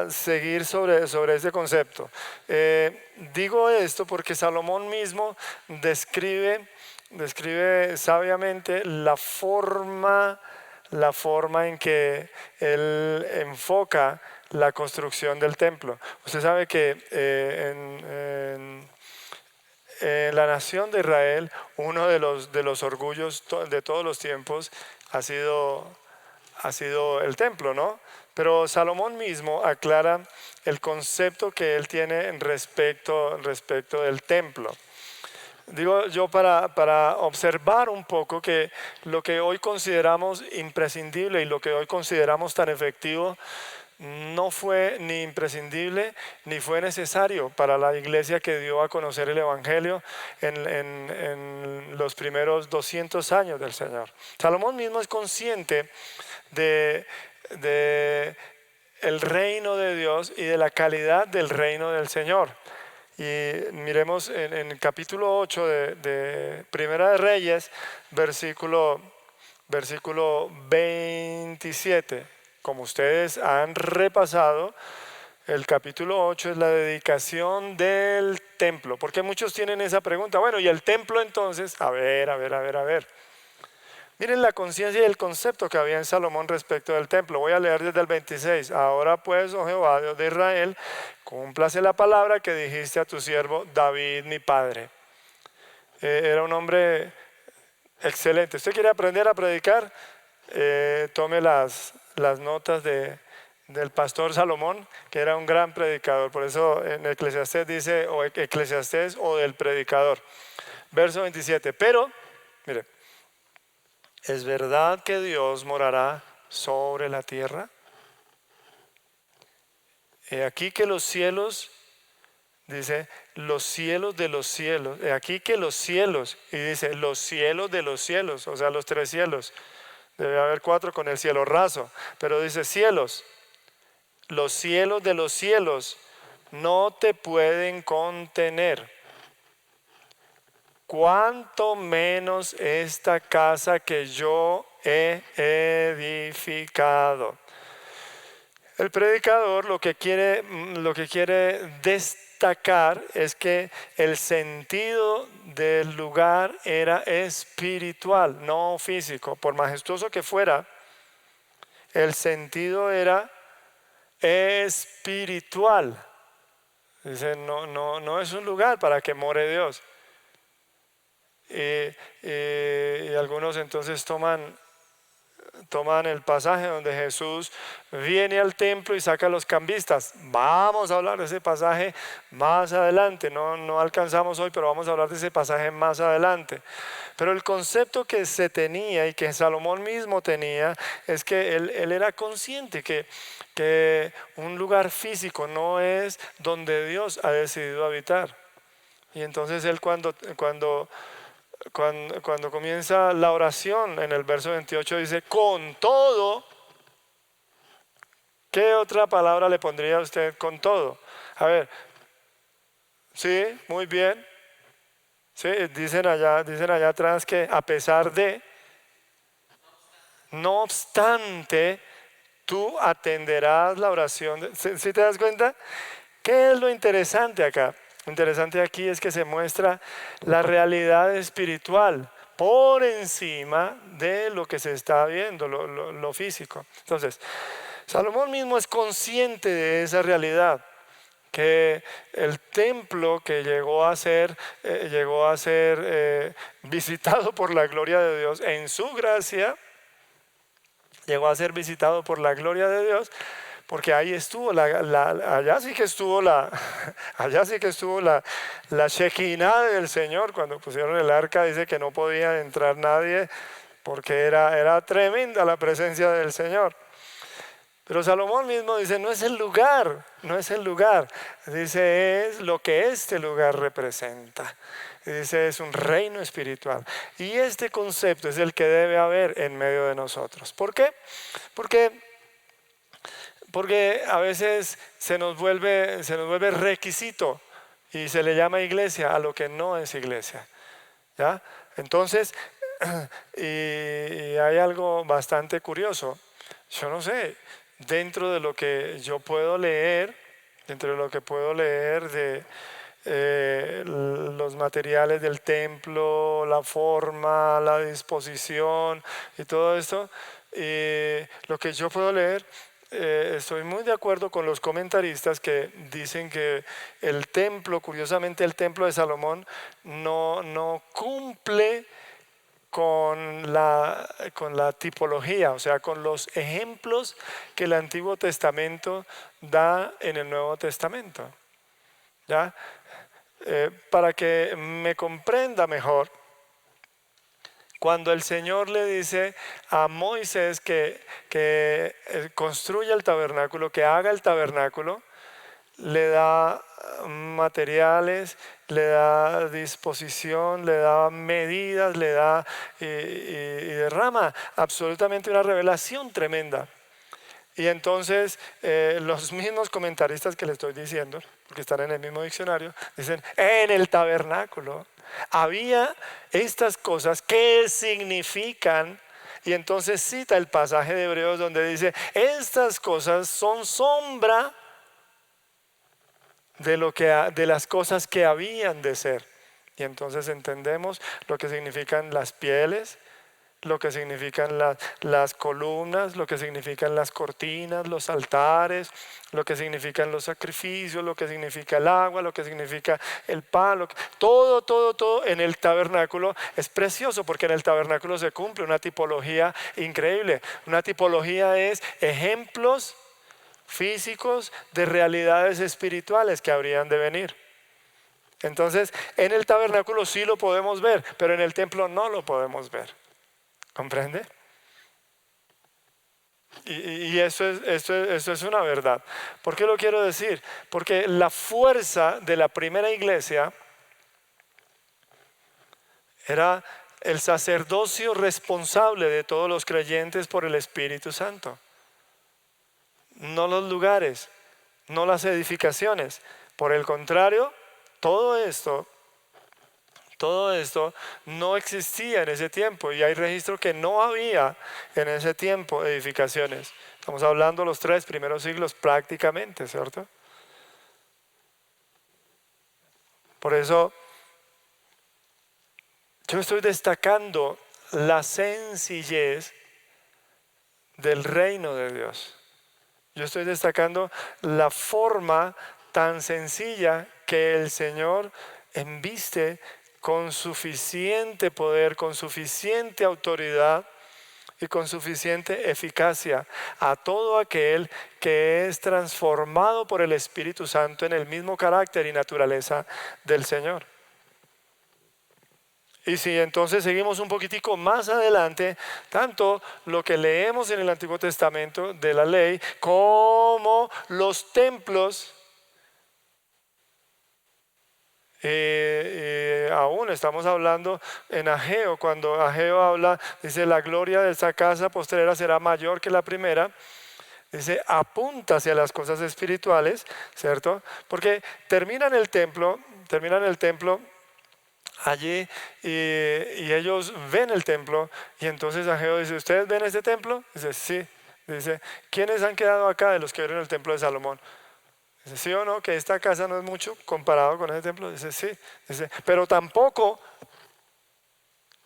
seguir sobre este concepto. Digo esto porque Salomón mismo describe sabiamente la forma en que él enfoca la construcción del templo. Usted sabe que en la nación de Israel, uno de los orgullos de todos los tiempos ha sido el templo, ¿no? Pero Salomón mismo aclara el concepto que él tiene respecto del templo. Digo yo para observar un poco que lo que hoy consideramos imprescindible y lo que hoy consideramos tan efectivo no fue ni imprescindible ni fue necesario para la iglesia que dio a conocer el Evangelio en los primeros 200 años del Señor. Salomón mismo es consciente de el reino de Dios y de la calidad del reino del Señor. Y miremos en el capítulo 8 de Primera de Reyes, versículo 27. Como ustedes han repasado, el capítulo 8 es la dedicación del templo. Porque muchos tienen esa pregunta. Bueno, ¿y el templo entonces? A ver. Miren la conciencia y el concepto que había en Salomón respecto del templo. Voy a leer desde el 26. Ahora pues, oh Jehová, Dios de Israel, cúmplase la palabra que dijiste a tu siervo David, mi padre. Era un hombre excelente. ¿Usted quiere aprender a predicar? Tome las notas del pastor Salomón, que era un gran predicador. Por eso en Eclesiastés dice, o Eclesiastés o del predicador. Verso 27. Pero, mire, ¿es verdad que Dios morará sobre la tierra? Aquí que los cielos, dice, los cielos de los cielos. Aquí que los cielos, y dice, los cielos de los cielos, o sea, los 3 cielos. Debe haber 4 con el cielo raso, pero dice cielos. Los cielos de los cielos no te pueden contener. Cuanto menos esta casa que yo he edificado. El predicador lo que quiere destacar es que el sentido del lugar era espiritual, no físico. Por majestuoso que fuera, el sentido era espiritual. Dice, no es un lugar para que more Dios. Y algunos entonces toman el pasaje donde Jesús viene al templo y saca a los cambistas. Vamos a hablar de ese pasaje más adelante. No alcanzamos hoy, pero vamos a hablar de ese pasaje más adelante. Pero el concepto que se tenía y que Salomón mismo tenía es que él era consciente que un lugar físico no es donde Dios ha decidido habitar. Y entonces él cuando comienza la oración en el verso 28 dice, con todo, ¿qué otra palabra le pondría a usted con todo? A ver, sí, muy bien. Sí, dicen allá atrás que a pesar de, no obstante, tú atenderás la oración. ¿Sí te das cuenta? ¿Qué es lo interesante acá? Lo interesante aquí es que se muestra la realidad espiritual por encima de lo que se está viendo, lo físico. Entonces, Salomón mismo es consciente de esa realidad, que el templo que llegó a ser visitado por la gloria de Dios en su gracia, llegó a ser visitado por la gloria de Dios, porque ahí estuvo allá sí que estuvo la Shekinah del Señor. Cuando pusieron el arca, dice que no podía entrar nadie porque era tremenda la presencia del Señor. Pero Salomón mismo dice, no es el lugar, dice, es lo que este lugar representa. Dice, es un reino espiritual. Y este concepto es el que debe haber en medio de nosotros. ¿Por qué? Porque a veces se nos vuelve requisito y se le llama iglesia a lo que no es iglesia, ¿ya? Entonces, y hay algo bastante curioso. Yo no sé, dentro de lo que yo puedo leer, de los materiales del templo, la forma, la disposición y todo esto, lo que yo puedo leer, estoy muy de acuerdo con los comentaristas que dicen que el templo, curiosamente el templo de Salomón, no cumple con la tipología, o sea, con los ejemplos que el Antiguo Testamento da en el Nuevo Testamento. ¿Ya? Para que me comprenda mejor, cuando el Señor le dice a Moisés que construya el tabernáculo, que haga el tabernáculo, le da materiales, le da disposición, le da medidas, le da y derrama absolutamente una revelación tremenda. Y entonces los mismos comentaristas que le estoy diciendo, porque están en el mismo diccionario, dicen, en el tabernáculo había estas cosas que significan, y entonces cita el pasaje de Hebreos donde dice, estas cosas son sombra de las cosas que habían de ser. Y entonces entendemos lo que significan las pieles, lo que significan las columnas, lo que significan las cortinas, los altares, lo que significan los sacrificios, lo que significa el agua, lo que significa el pan, todo en el tabernáculo es precioso, porque en el tabernáculo se cumple una tipología increíble. Una tipología es ejemplos físicos de realidades espirituales que habrían de venir. Entonces, en el tabernáculo sí lo podemos ver, pero en el templo no lo podemos ver. ¿Comprende? Y eso es una verdad. ¿Por qué lo quiero decir? Porque la fuerza de la primera iglesia era el sacerdocio responsable de todos los creyentes por el Espíritu Santo. No los lugares, no las edificaciones. Por el contrario, todo esto no existía en ese tiempo, y hay registro que no había en ese tiempo edificaciones. Estamos hablando los 3 primeros siglos prácticamente, ¿cierto? Por eso yo estoy destacando la sencillez del reino de Dios. Yo estoy destacando la forma tan sencilla que el Señor embiste con suficiente poder, con suficiente autoridad y con suficiente eficacia a todo aquel que es transformado por el Espíritu Santo en el mismo carácter y naturaleza del Señor. Y si entonces seguimos un poquitico más adelante, tanto lo que leemos en el Antiguo Testamento de la ley como los templos, aún estamos hablando en Ageo, cuando Ageo habla, dice, la gloria de esta casa postrera será mayor que la primera. Dice, apunta hacia las cosas espirituales, ¿cierto? Porque terminan el templo allí y ellos ven el templo y entonces Ageo dice, ¿ustedes ven este templo? Dice, sí. Dice, ¿quiénes han quedado acá de los que vieron el templo de Salomón? Dice, ¿sí o no? Que esta casa no es mucho comparado con ese templo. Dice, sí. Dice, pero tampoco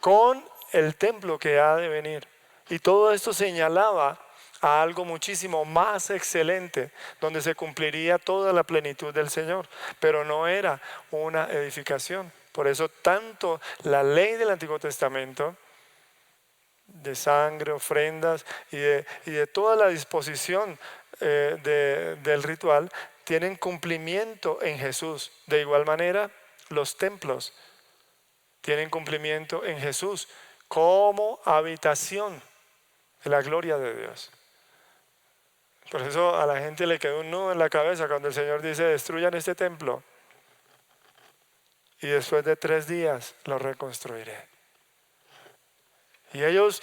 con el templo que ha de venir. Y todo esto señalaba a algo muchísimo más excelente, donde se cumpliría toda la plenitud del Señor. Pero no era una edificación. Por eso tanto la ley del Antiguo Testamento, de sangre, ofrendas y de toda la disposición del ritual, tienen cumplimiento en Jesús. De igual manera, los templos tienen cumplimiento en Jesús como habitación de la gloria de Dios. Por eso a la gente le quedó un nudo en la cabeza cuando el Señor dice, destruyan este templo y después de 3 días lo reconstruiré. Y ellos,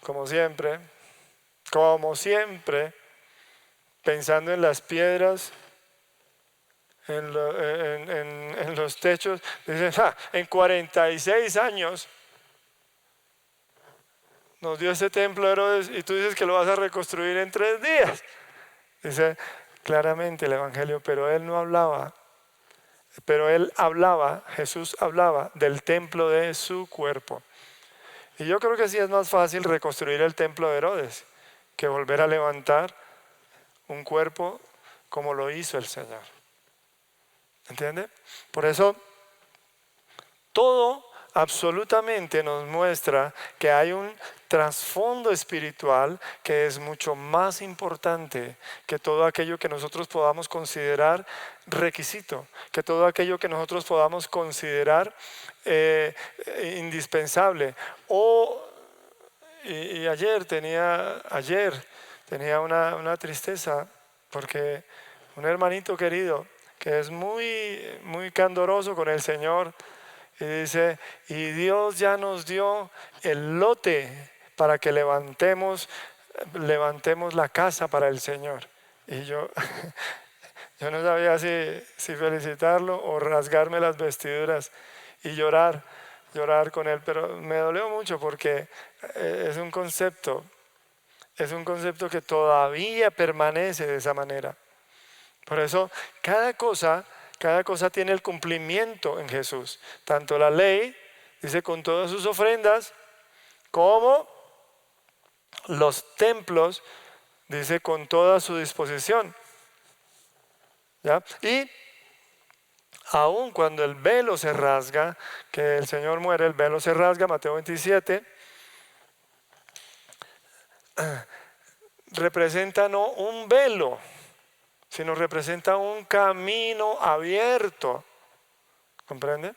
como siempre, pensando en las piedras, en los techos, dicen, en 46 años nos dio este templo Herodes y tú dices que lo vas a reconstruir en 3 días. Dice claramente el Evangelio, pero él hablaba, Jesús hablaba del templo de su cuerpo. Y yo creo que sí es más fácil reconstruir el templo de Herodes que volver a levantar un cuerpo como lo hizo el Señor. ¿Entiende? Por eso, todo absolutamente nos muestra que hay un trasfondo espiritual que es mucho más importante que todo aquello que nosotros podamos considerar requisito, que todo aquello que nosotros podamos considerar indispensable. Y ayer tenía una tristeza porque un hermanito querido que es muy, muy candoroso con el Señor y dice, y Dios ya nos dio el lote para que levantemos la casa para el Señor. Y yo no sabía si felicitarlo o rasgarme las vestiduras y llorar con él, pero me dolió mucho porque es un concepto que todavía permanece de esa manera. Por eso cada cosa tiene el cumplimiento en Jesús. Tanto la ley, dice, con todas sus ofrendas, como los templos, dice, con toda su disposición. ¿Ya? Y aun cuando el velo se rasga, que el Señor muere, el velo se rasga, Mateo 27, representa no un velo, sino representa un camino abierto. ¿Comprende?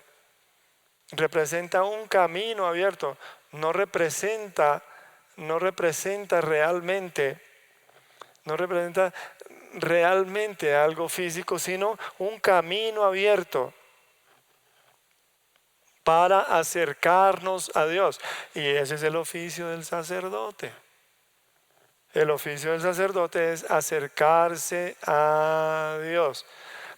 Representa un camino abierto. No representa realmente algo físico, sino un camino abierto para acercarnos a Dios. Y ese es el oficio del sacerdote. El oficio del sacerdote es acercarse a Dios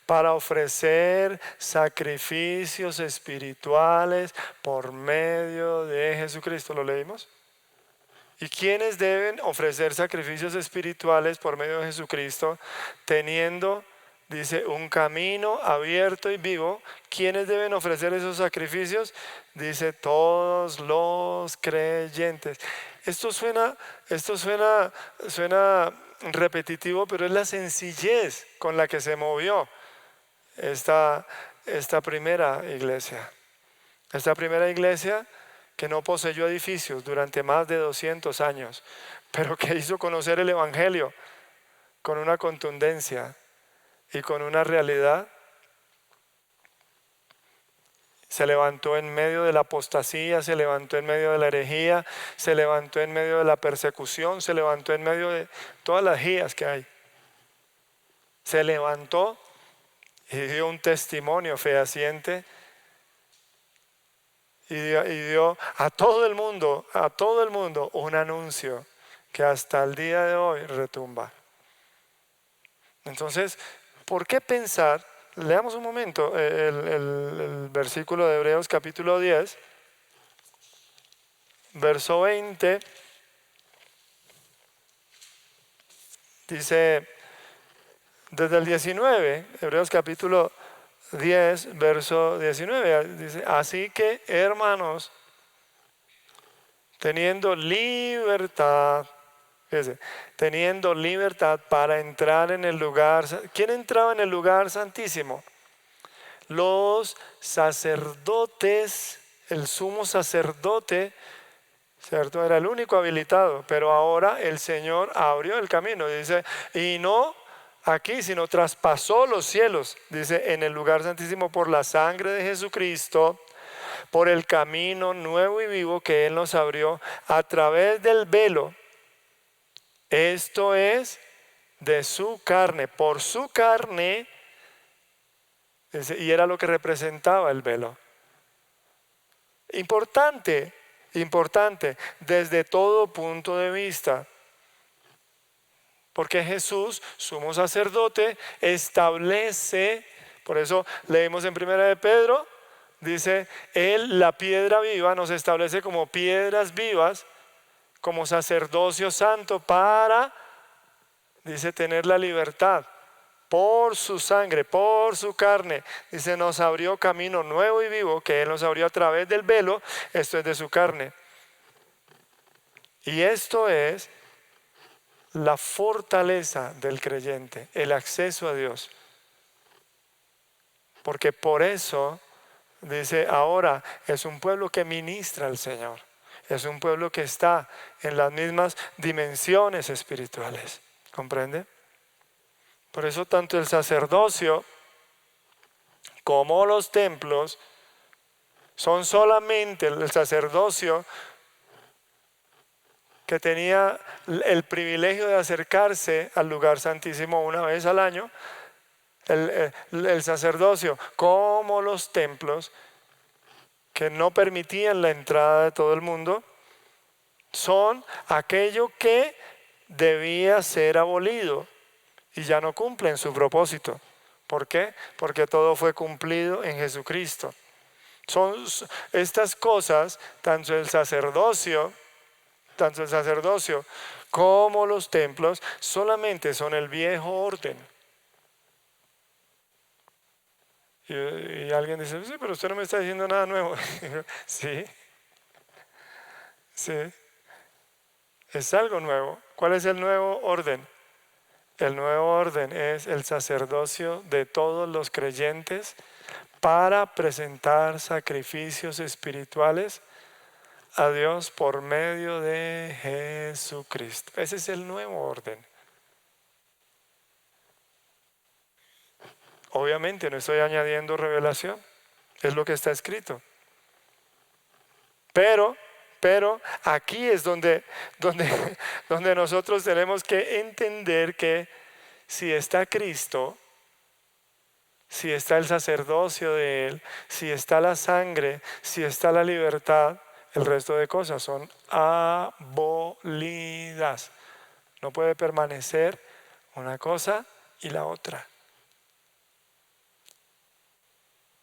para ofrecer sacrificios espirituales por medio de Jesucristo. ¿Lo leímos? ¿Y quiénes deben ofrecer sacrificios espirituales por medio de Jesucristo, teniendo, dice, un camino abierto y vivo? ¿Quiénes deben ofrecer esos sacrificios? Dice, todos los creyentes. Esto suena repetitivo, pero es la sencillez con la que se movió esta primera iglesia. Esta primera iglesia que no poseyó edificios durante más de 200 años, pero que hizo conocer el Evangelio con una contundencia y con una realidad. Se levantó en medio de la apostasía, se levantó en medio de la herejía, se levantó en medio de la persecución, se levantó en medio de todas las herejías que hay. Se levantó y dio un testimonio fehaciente y dio a todo el mundo un anuncio que hasta el día de hoy retumba. Entonces, ¿por qué pensar? Leamos un momento el versículo de Hebreos capítulo 10, verso 20. Dice, desde el 19, Hebreos capítulo 10, verso 19, dice, así que hermanos, teniendo libertad, fíjense, teniendo libertad para entrar en el lugar. ¿Quién entraba en el lugar santísimo? Los sacerdotes, el sumo sacerdote, ¿cierto? Era el único habilitado, pero ahora el Señor abrió el camino, dice, y no aquí, sino traspasó los cielos, dice, en el lugar santísimo por la sangre de Jesucristo, por el camino nuevo y vivo que Él nos abrió a través del velo. Esto es de su carne, por su carne, y era lo que representaba el velo. Importante desde todo punto de vista. Porque Jesús, sumo sacerdote, establece, por eso leímos en 1 de Pedro, dice, Él, la piedra viva, nos establece como piedras vivas, como sacerdocio santo para, dice, tener la libertad. Por su sangre, por su carne, dice, nos abrió camino nuevo y vivo, que Él nos abrió a través del velo, esto es de su carne. Y esto es la fortaleza del creyente, el acceso a Dios. Porque por eso, dice, ahora es un pueblo que ministra al Señor. Es un pueblo que está en las mismas dimensiones espirituales. ¿Comprende? Por eso tanto el sacerdocio como los templos son solamente el sacerdocio que tenía el privilegio de acercarse al lugar santísimo una vez al año. El sacerdocio como los templos que no permitían la entrada de todo el mundo son aquello que debía ser abolido y ya no cumplen su propósito. ¿Por qué? Porque todo fue cumplido en Jesucristo. Son estas cosas, tanto el sacerdocio como los templos, solamente son el viejo orden. Y alguien dice, sí, pero usted no me está diciendo nada nuevo. Sí, es algo nuevo. ¿Cuál es el nuevo orden? El nuevo orden es el sacerdocio de todos los creyentes para presentar sacrificios espirituales a Dios por medio de Jesucristo. Ese es el nuevo orden. Obviamente no estoy añadiendo revelación, es lo que está escrito. Pero aquí es donde nosotros tenemos que entender que si está Cristo, si está el sacerdocio de Él, si está la sangre, si está la libertad, el resto de cosas son abolidas. No puede permanecer una cosa y la otra.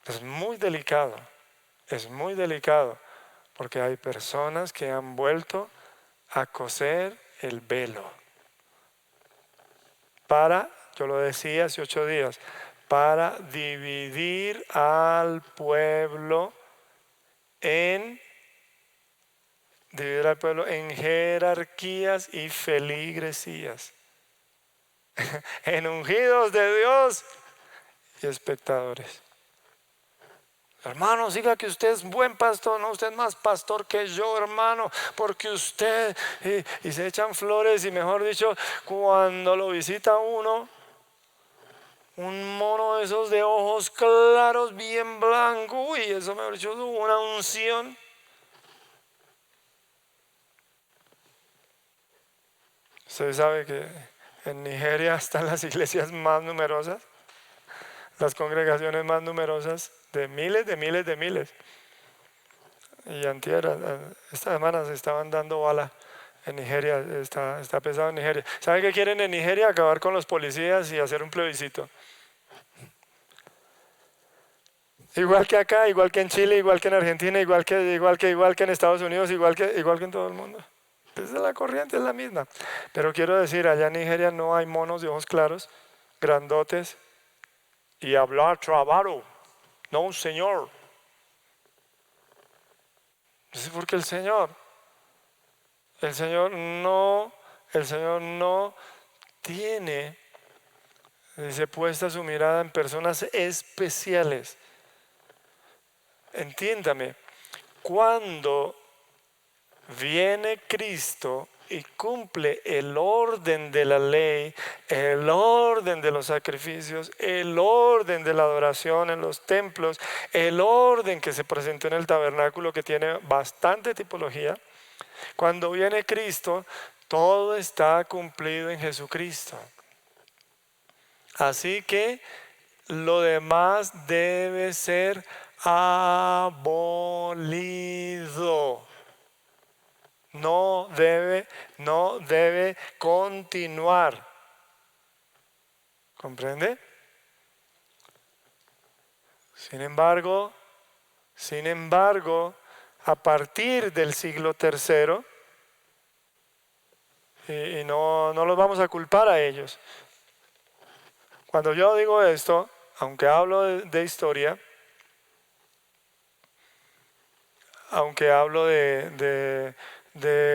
Es muy delicado, porque hay personas que han vuelto a coser el velo. Para, yo lo decía hace 8 días, para dividir al pueblo en jerarquías y feligresías, en ungidos de Dios y espectadores. Hermano, diga que usted es buen pastor. No, usted es más pastor que yo, hermano, porque usted, y se echan flores. Y mejor dicho, cuando lo visita uno, un mono de esos de ojos claros, bien blanco, uy, eso mejor dicho, una unción. Usted sabe que en Nigeria están las iglesias más numerosas, las congregaciones más numerosas, de miles. Y antier, esta semana se estaban dando bala en Nigeria, está pesado en Nigeria. ¿Saben qué quieren en Nigeria? Acabar con los policías y hacer un plebiscito. Igual que acá, igual que en Chile, igual que en Argentina, igual que en Estados Unidos, igual que en todo el mundo. Esa es la corriente, es la misma. Pero quiero decir, allá en Nigeria no hay monos de ojos claros, grandotes, y hablar trabado. No, señor. Es porque el Señor no tiene, dice, puesta su mirada en personas especiales. Entiéndame, cuando viene Cristo y cumple el orden de la ley, el orden de los sacrificios, el orden de la adoración en los templos, el orden que se presentó en el tabernáculo, que tiene bastante tipología. Cuando viene Cristo, todo está cumplido en Jesucristo. Así que lo demás debe ser abolido. No debe continuar. ¿Comprende? Sin embargo, a partir del siglo III, y no los vamos a culpar a ellos. Cuando yo digo esto, aunque hablo de historia, aunque hablo de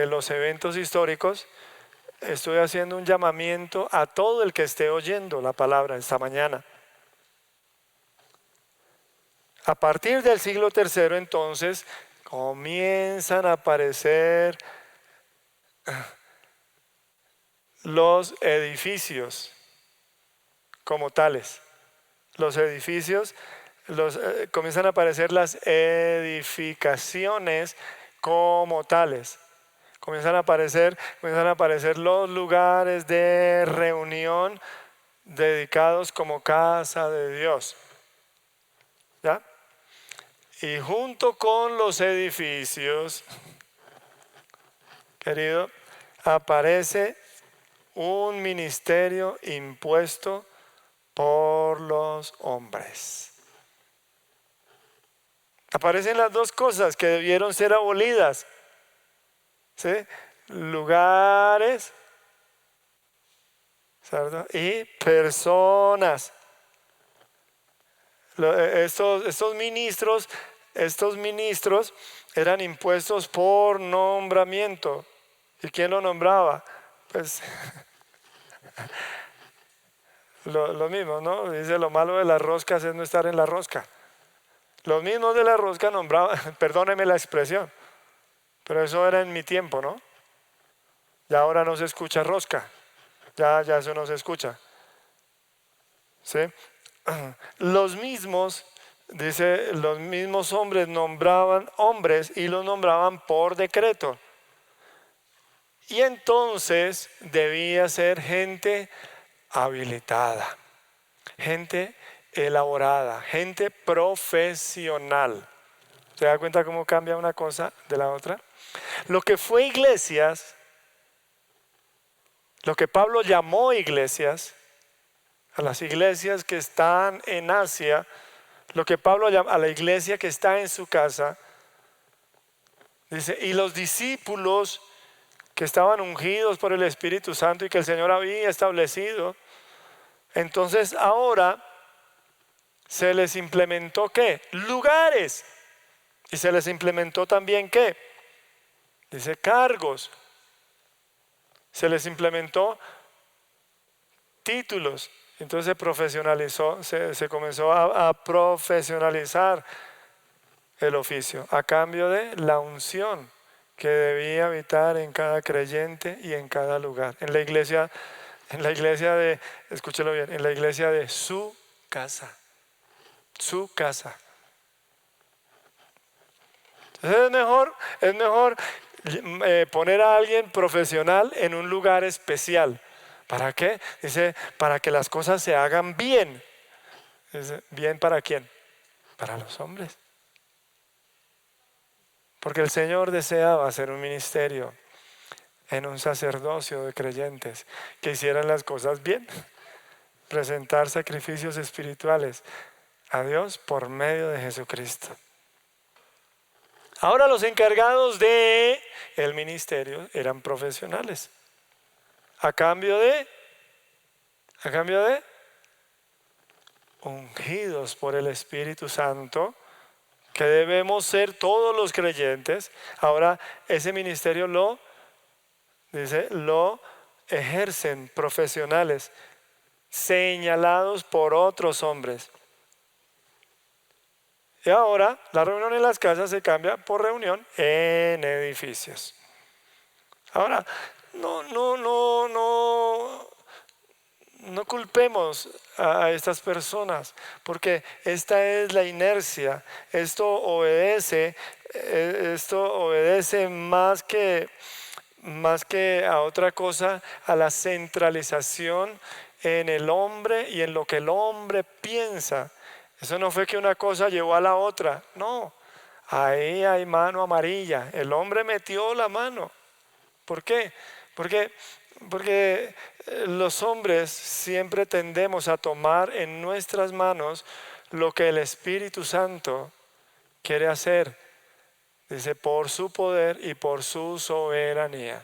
los eventos históricos, estoy haciendo un llamamiento a todo el que esté oyendo la palabra esta mañana. A partir del siglo III, entonces, comienzan a aparecer los edificios como tales. Los edificios, comienzan a aparecer las edificaciones como tales. Comienzan a aparecer los lugares de reunión dedicados como casa de Dios. ¿Ya? Y junto con los edificios, querido, aparece un ministerio impuesto por los hombres. Aparecen las dos cosas que debieron ser abolidas. ¿Sí? Lugares, ¿cierto? Y personas. Estos ministros eran impuestos por nombramiento. ¿Y quién lo nombraba? Pues lo mismo, ¿no? Dice, lo malo de las roscas es no estar en la rosca. Los mismos de la rosca nombraban, perdóneme la expresión, pero eso era en mi tiempo, ¿no? Ya ahora no se escucha rosca, ya eso no se escucha. ¿Sí? Los mismos hombres nombraban hombres y los nombraban por decreto. Y entonces debía ser gente habilitada, gente elaborada, gente profesional. ¿Se da cuenta cómo cambia una cosa de la otra? Lo que fue iglesias, lo que Pablo llamó iglesias, a las iglesias que están en Asia, lo que Pablo llama a la iglesia que está en su casa, dice, y los discípulos que estaban ungidos por el Espíritu Santo y que el Señor había establecido. Entonces ahora se les implementó ¿qué? Lugares. Y se les implementó también ¿qué? Dice cargos. Se les implementó títulos. Entonces se profesionalizó, se comenzó a profesionalizar el oficio a cambio de la unción que debía habitar en cada creyente y en cada lugar. En la iglesia de, escúchelo bien, en la iglesia de su casa. Su casa. Entonces es mejor poner a alguien profesional en un lugar especial. ¿Para qué? Dice, para que las cosas se hagan bien. Dice, ¿bien para quién? Para los hombres. Porque el Señor deseaba hacer un ministerio en un sacerdocio de creyentes que hicieran las cosas bien. Presentar sacrificios espirituales a Dios por medio de Jesucristo. Ahora los encargados de el ministerio eran profesionales. A cambio de ungidos por el Espíritu Santo, que debemos ser todos los creyentes. Ahora ese ministerio lo ejercen profesionales señalados por otros hombres. Y ahora la reunión en las casas se cambia por reunión en edificios. Ahora, no culpemos a estas personas, porque esta es la inercia. Esto obedece más que a otra cosa, a la centralización en el hombre y en lo que el hombre piensa. Eso no fue que una cosa llevó a la otra, no. Ahí hay mano amarilla. El hombre metió la mano. ¿Por qué? Porque los hombres siempre tendemos a tomar en nuestras manos lo que el Espíritu Santo quiere hacer. Dice, por su poder y por su soberanía.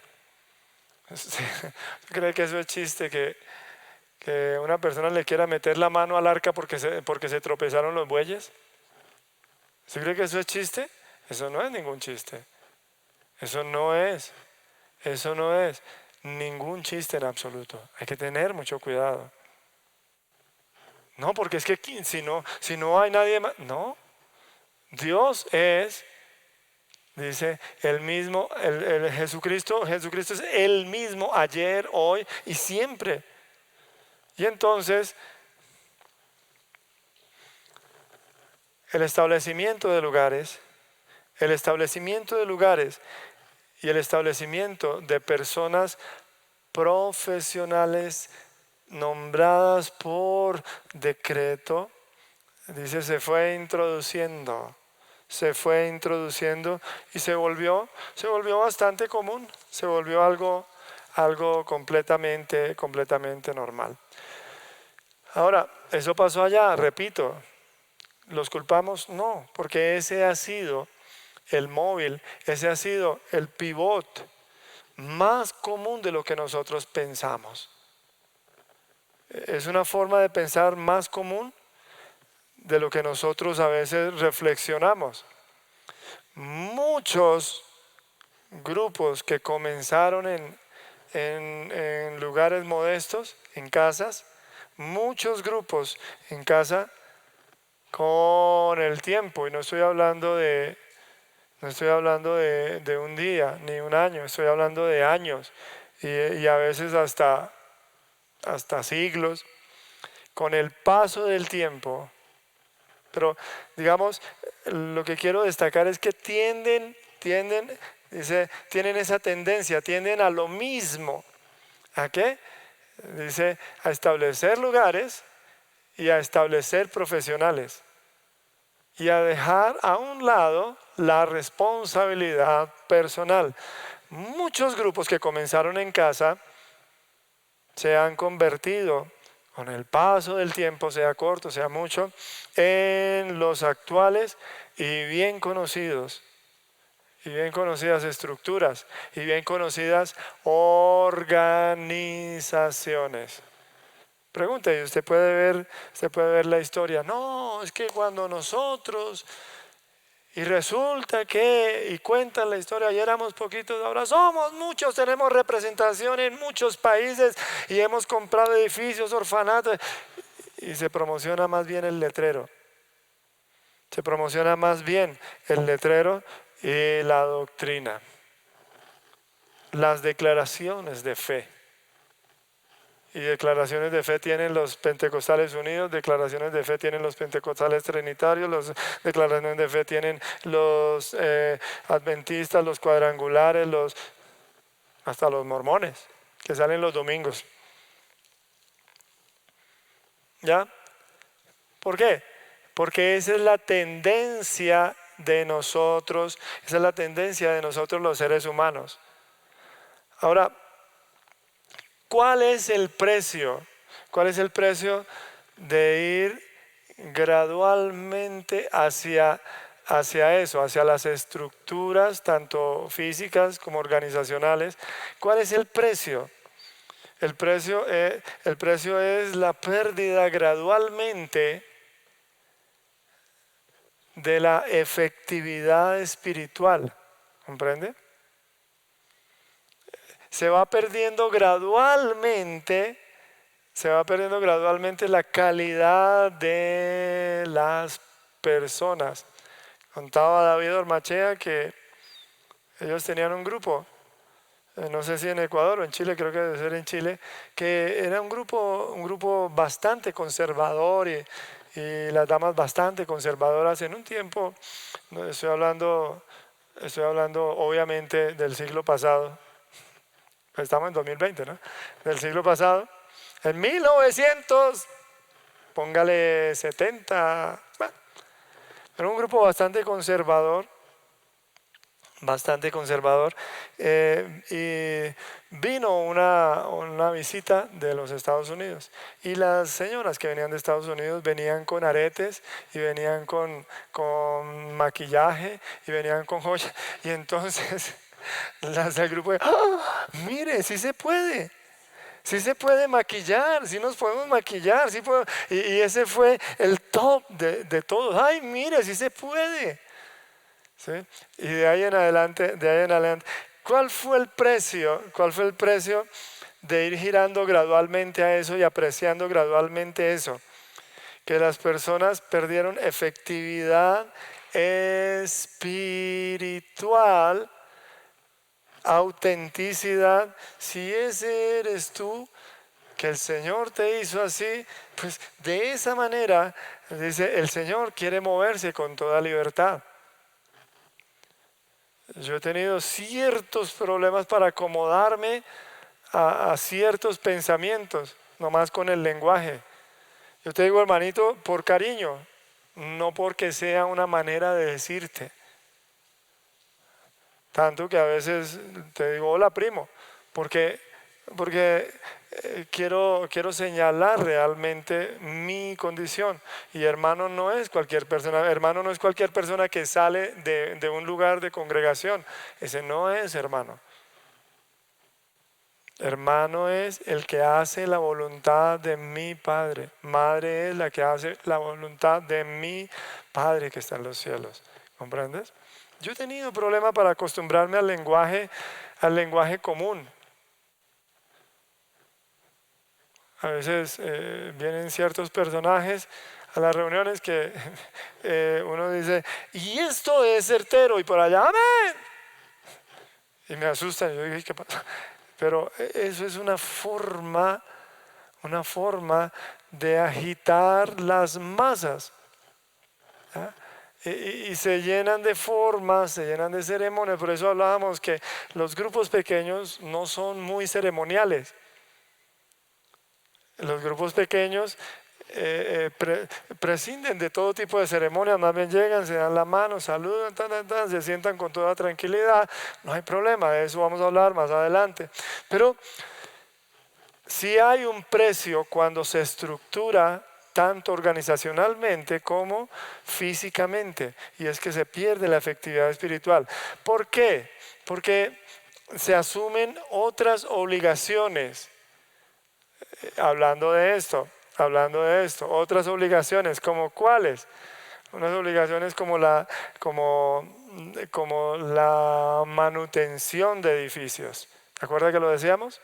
¿Cree que eso es chiste? Que una persona le quiera meter la mano al arca porque se tropezaron los bueyes. ¿Sí cree que eso es chiste? Eso no es ningún chiste. Eso no es ningún chiste en absoluto. Hay que tener mucho cuidado. No, porque es que si no hay nadie más. No. Dios es, dice, el mismo, el Jesucristo es el mismo ayer, hoy y siempre. Y entonces, el establecimiento de lugares y el establecimiento de personas profesionales nombradas por decreto, dice, se fue introduciendo y se volvió bastante común, se volvió algo completamente normal. Ahora, eso pasó allá, repito, ¿los culpamos? No, porque ese ha sido el móvil, ese ha sido el pivot más común de lo que nosotros pensamos. Es una forma de pensar más común de lo que nosotros a veces reflexionamos. Muchos grupos que comenzaron en lugares modestos, en casas, muchos grupos en casa con el tiempo, y no estoy hablando de un día ni un año, estoy hablando de años y a veces hasta siglos, con el paso del tiempo. Pero digamos, lo que quiero destacar es que tienden, dice, tienen esa tendencia, tienden a lo mismo. ¿A qué? Dice, a establecer lugares y a establecer profesionales y a dejar a un lado la responsabilidad personal. Muchos grupos que comenzaron en casa se han convertido con el paso del tiempo, sea corto, sea mucho, en los actuales y bien conocidos y bien conocidas estructuras y bien conocidas organizaciones. Pregunte, y usted puede ver la historia. No, es que cuando nosotros, y resulta que, y cuentan la historia, ayer éramos poquitos, ahora somos muchos, tenemos representación en muchos países y hemos comprado edificios, orfanatos, y se promociona más bien el letrero. Se promociona más bien el letrero y la doctrina, las declaraciones de fe. Y declaraciones de fe tienen los Pentecostales Unidos, declaraciones de fe tienen los Pentecostales Trinitarios, declaraciones de fe tienen los Adventistas, los Cuadrangulares, hasta los mormones, que salen los domingos. ¿Ya? ¿Por qué? Porque esa es la tendencia de nosotros, esa es la tendencia de nosotros los seres humanos. Ahora, ¿cuál es el precio? ¿Cuál es el precio de ir gradualmente hacia eso, hacia las estructuras, tanto físicas como organizacionales? ¿Cuál es el precio? El precio es la pérdida gradualmente de la efectividad espiritual. ¿Comprende? Se va perdiendo gradualmente la calidad de las personas. Contaba David Ormachea que ellos tenían un grupo, no sé si en Ecuador o en Chile, creo que debe ser en Chile, que era un grupo bastante conservador y las damas bastante conservadoras en un tiempo. Estoy hablando obviamente del siglo pasado. Estamos en 2020, ¿no? Del siglo pasado. En 1900, póngale 70. Bueno, era un grupo bastante conservador. Y vino una visita de los Estados Unidos. Y las señoras que venían de Estados Unidos venían con aretes y venían con maquillaje y venían con joyas. Y entonces las del grupo, mire, sí se puede maquillar, sí nos podemos maquillar, sí puedo. Y ese fue el top de todos. Ay, mire, sí se puede. ¿Sí? Y de ahí en adelante, ¿cuál fue el precio de ir girando gradualmente a eso y apreciando gradualmente eso? Que las personas perdieron efectividad espiritual, autenticidad. Si ese eres tú, que el Señor te hizo así, pues de esa manera, dice, el Señor quiere moverse con toda libertad. Yo he tenido ciertos problemas para acomodarme a ciertos pensamientos, nomás con el lenguaje. Yo te digo, hermanito, por cariño, no porque sea una manera de decirte. Tanto que a veces te digo, hola primo, porque quiero señalar realmente mi condición. Y hermano no es cualquier persona que sale de un lugar de congregación. Ese no es hermano. Hermano es el que hace la voluntad de mi Padre. Madre es la que hace la voluntad de mi Padre que está en los cielos. ¿Comprendes? Yo he tenido problemas para acostumbrarme al lenguaje común. A veces vienen ciertos personajes a las reuniones que uno dice, y esto es certero, y por allá, amén. Y me asustan, y yo digo, ¿qué pasa? Pero eso es una forma de agitar las masas. ¿Ya? Y se llenan de formas, se llenan de ceremonias. Por eso hablábamos que los grupos pequeños no son muy ceremoniales. Los grupos pequeños prescinden de todo tipo de ceremonias, más bien llegan, se dan la mano, saludan, se sientan con toda tranquilidad, no hay problema, de eso vamos a hablar más adelante. Pero sí hay un precio cuando se estructura tanto organizacionalmente como físicamente, y es que se pierde la efectividad espiritual. ¿Por qué? Porque se asumen otras obligaciones. Hablando de esto, otras obligaciones, ¿como cuáles? Unas obligaciones como la manutención de edificios. ¿Se acuerda que lo decíamos?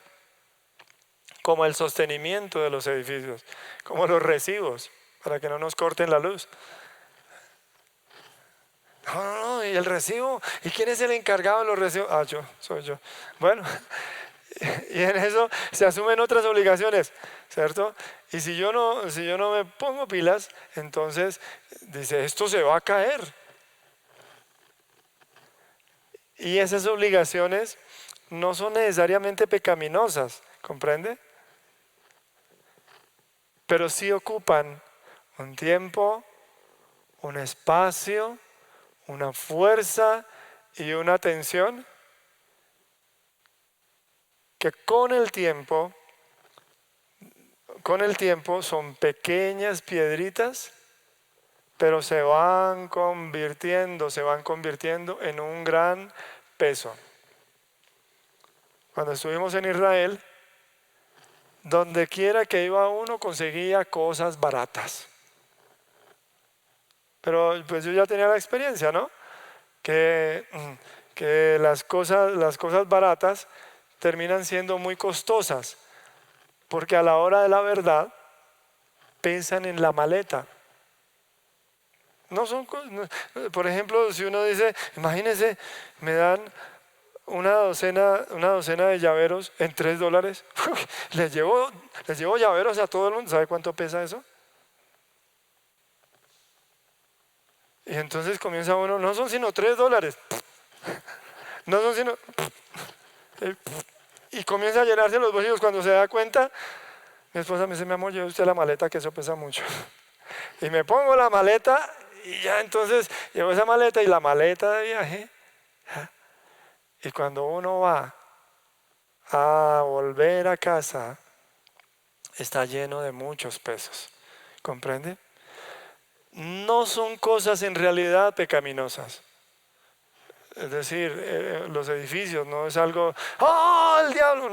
Como el sostenimiento de los edificios, como los recibos, para que no nos corten la luz. No, y el recibo, ¿y quién es el encargado de los recibos? Ah, soy yo. Bueno, y en eso se asumen otras obligaciones, ¿cierto? Y si yo no me pongo pilas, entonces dice, esto se va a caer. Y esas obligaciones no son necesariamente pecaminosas, ¿comprende? Pero sí ocupan un tiempo, un espacio, una fuerza y una atención que con el tiempo son pequeñas piedritas, pero se van convirtiendo en un gran peso. Cuando estuvimos en Israel, donde quiera que iba uno conseguía cosas baratas. Pero pues yo ya tenía la experiencia, ¿no? Que las cosas baratas terminan siendo muy costosas, porque a la hora de la verdad pesan en la maleta. Por ejemplo, si uno dice, imagínense, me dan una docena de llaveros en $3. Les llevo llaveros a todo el mundo. ¿Sabe cuánto pesa eso? Y entonces comienza uno, no son sino $3. No son sino... Y comienza a llenarse los bolsillos. Cuando se da cuenta, mi esposa me dice, mi amor, lleve usted la maleta, que eso pesa mucho. Y me pongo la maleta y ya entonces llevo esa maleta y la maleta de viaje. Y cuando uno va a volver a casa, está lleno de muchos pesos. ¿Comprende? No son cosas en realidad pecaminosas. Es decir, los edificios no es algo, ¡oh, el diablo!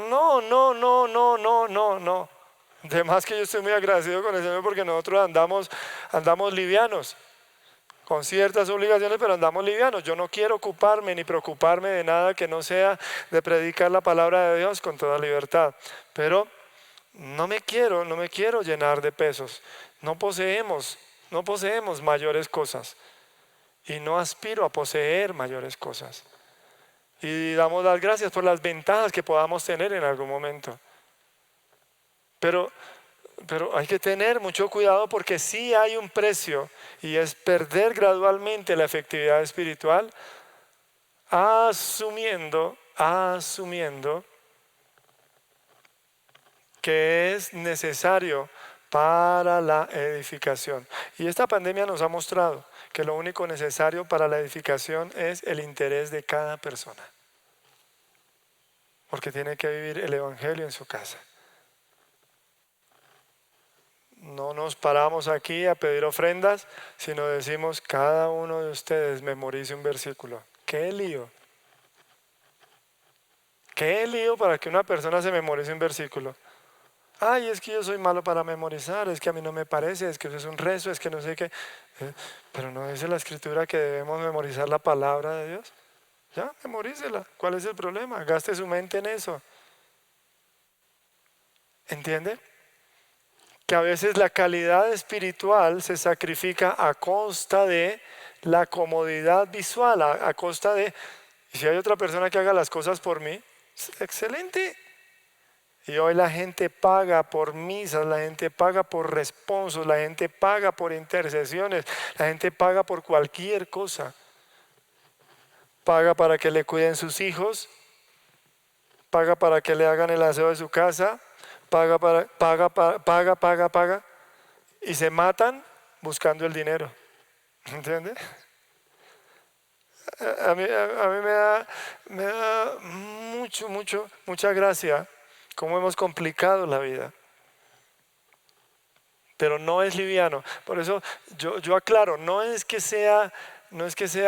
No. Además que yo estoy muy agradecido con el Señor porque nosotros andamos livianos, con ciertas obligaciones, pero andamos livianos. Yo no quiero ocuparme ni preocuparme de nada que no sea de predicar la palabra de Dios con toda libertad. Pero no me quiero llenar de pesos. No poseemos mayores cosas. Y no aspiro a poseer mayores cosas. Y damos las gracias por las ventajas que podamos tener en algún momento. Pero hay que tener mucho cuidado porque sí hay un precio y es perder gradualmente la efectividad espiritual asumiendo que es necesario para la edificación. Y esta pandemia nos ha mostrado que lo único necesario para la edificación es el interés de cada persona. Porque tiene que vivir el Evangelio en su casa. No nos paramos aquí a pedir ofrendas, sino decimos, cada uno de ustedes memorice un versículo. ¡Qué lío! ¡Qué lío para que una persona se memorice un versículo! Ay, es que yo soy malo para memorizar, es que a mí no me parece, es que eso es un rezo, es que no sé qué. Pero no dice la Escritura que debemos memorizar la palabra de Dios. Ya, memorícela. ¿Cuál es el problema? Gaste su mente en eso. ¿Entiende? Que a veces la calidad espiritual se sacrifica a costa de la comodidad visual, a costa de, y si hay otra persona que haga las cosas por mí, excelente. Y hoy la gente paga por misas, la gente paga por responsos, la gente paga por intercesiones, la gente paga por cualquier cosa. Paga para que le cuiden sus hijos, paga para que le hagan el aseo de su casa, paga, y se matan buscando el dinero. ¿Entiende? A mí me da mucha gracia cómo hemos complicado la vida. pero no es liviano. Por eso yo aclaro, no es que sea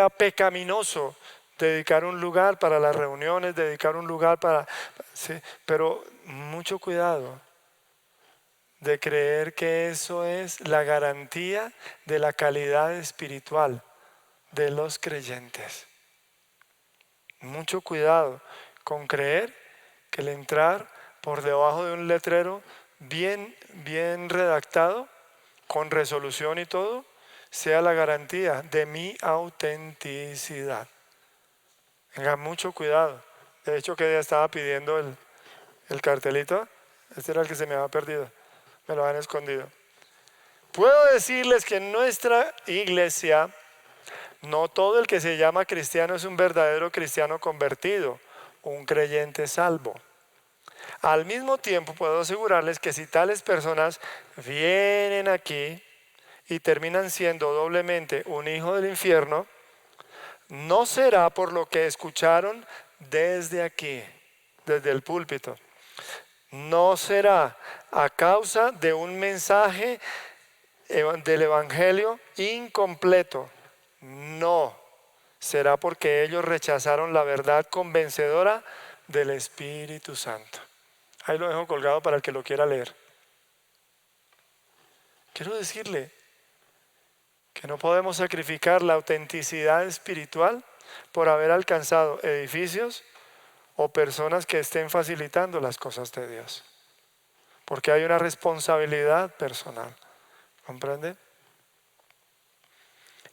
pecaminoso dedicar un lugar para las reuniones, dedicar un lugar para... Sí, pero mucho cuidado de creer que eso es la garantía de la calidad espiritual de los creyentes. Mucho cuidado con creer que el entrar por debajo de un letrero bien redactado, con resolución y todo, sea la garantía de mi autenticidad. Tengan mucho cuidado. De hecho, que ya estaba pidiendo el cartelito. Este era el que se me había perdido. Me lo han escondido. Puedo decirles que en nuestra iglesia no todo el que se llama cristiano es un verdadero cristiano convertido, un creyente salvo. Al mismo tiempo puedo asegurarles que si tales personas vienen aquí y terminan siendo doblemente un hijo del infierno, no será por lo que escucharon desde aquí, desde el púlpito. No será a causa de un mensaje del evangelio incompleto. No, será porque ellos rechazaron la verdad convencedora del Espíritu Santo. Ahí lo dejo colgado para el que lo quiera leer. Quiero decirle que no podemos sacrificar la autenticidad espiritual por haber alcanzado edificios o personas que estén facilitando las cosas de Dios. Porque hay una responsabilidad personal. ¿Comprende?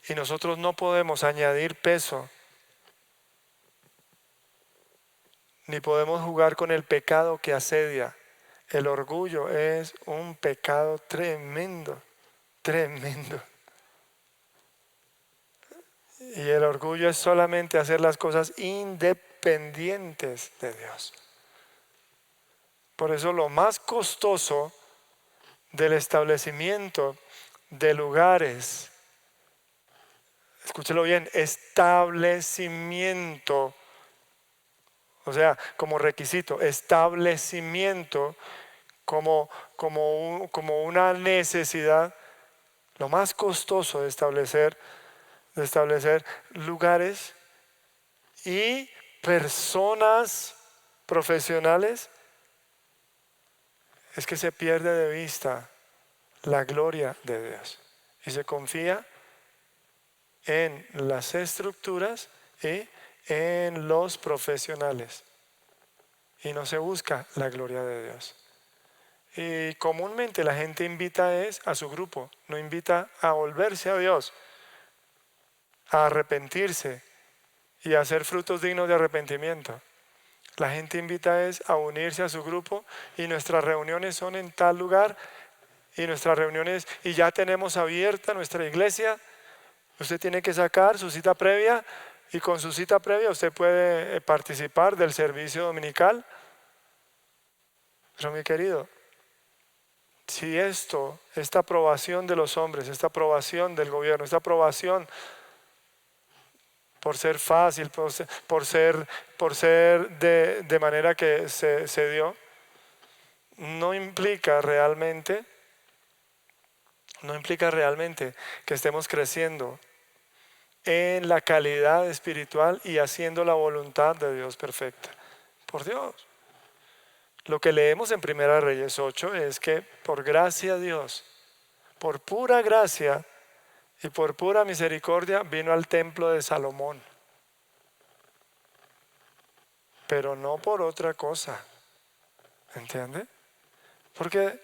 Y nosotros no podemos añadir peso, ni podemos jugar con el pecado que asedia. El orgullo es un pecado tremendo, tremendo. Y el orgullo es solamente hacer las cosas independientes de Dios. Por eso lo más costoso del establecimiento de lugares, escúchelo bien, establecimiento, o sea, como requisito, establecimiento como una necesidad, lo más costoso de establecer lugares y personas profesionales es que se pierde de vista la gloria de Dios y se confía en las estructuras y en los profesionales y no se busca la gloria de Dios. Y comúnmente la gente invita a su grupo, no invita a volverse a Dios, a arrepentirse y a hacer frutos dignos de arrepentimiento. La gente invita a unirse a su grupo y nuestras reuniones son en tal lugar y ya tenemos abierta nuestra iglesia. Usted tiene que sacar su cita previa y con su cita previa usted puede participar del servicio dominical. Pero mi querido, si esta aprobación de los hombres, esta aprobación del gobierno, esta aprobación por ser fácil, por ser de manera que se dio, no implica realmente que estemos creciendo en la calidad espiritual y haciendo la voluntad de Dios perfecta. Por Dios. Lo que leemos en 1 Reyes 8 es que por gracia de Dios, por pura gracia y por pura misericordia vino al templo de Salomón. Pero no por otra cosa. ¿Entiende? Porque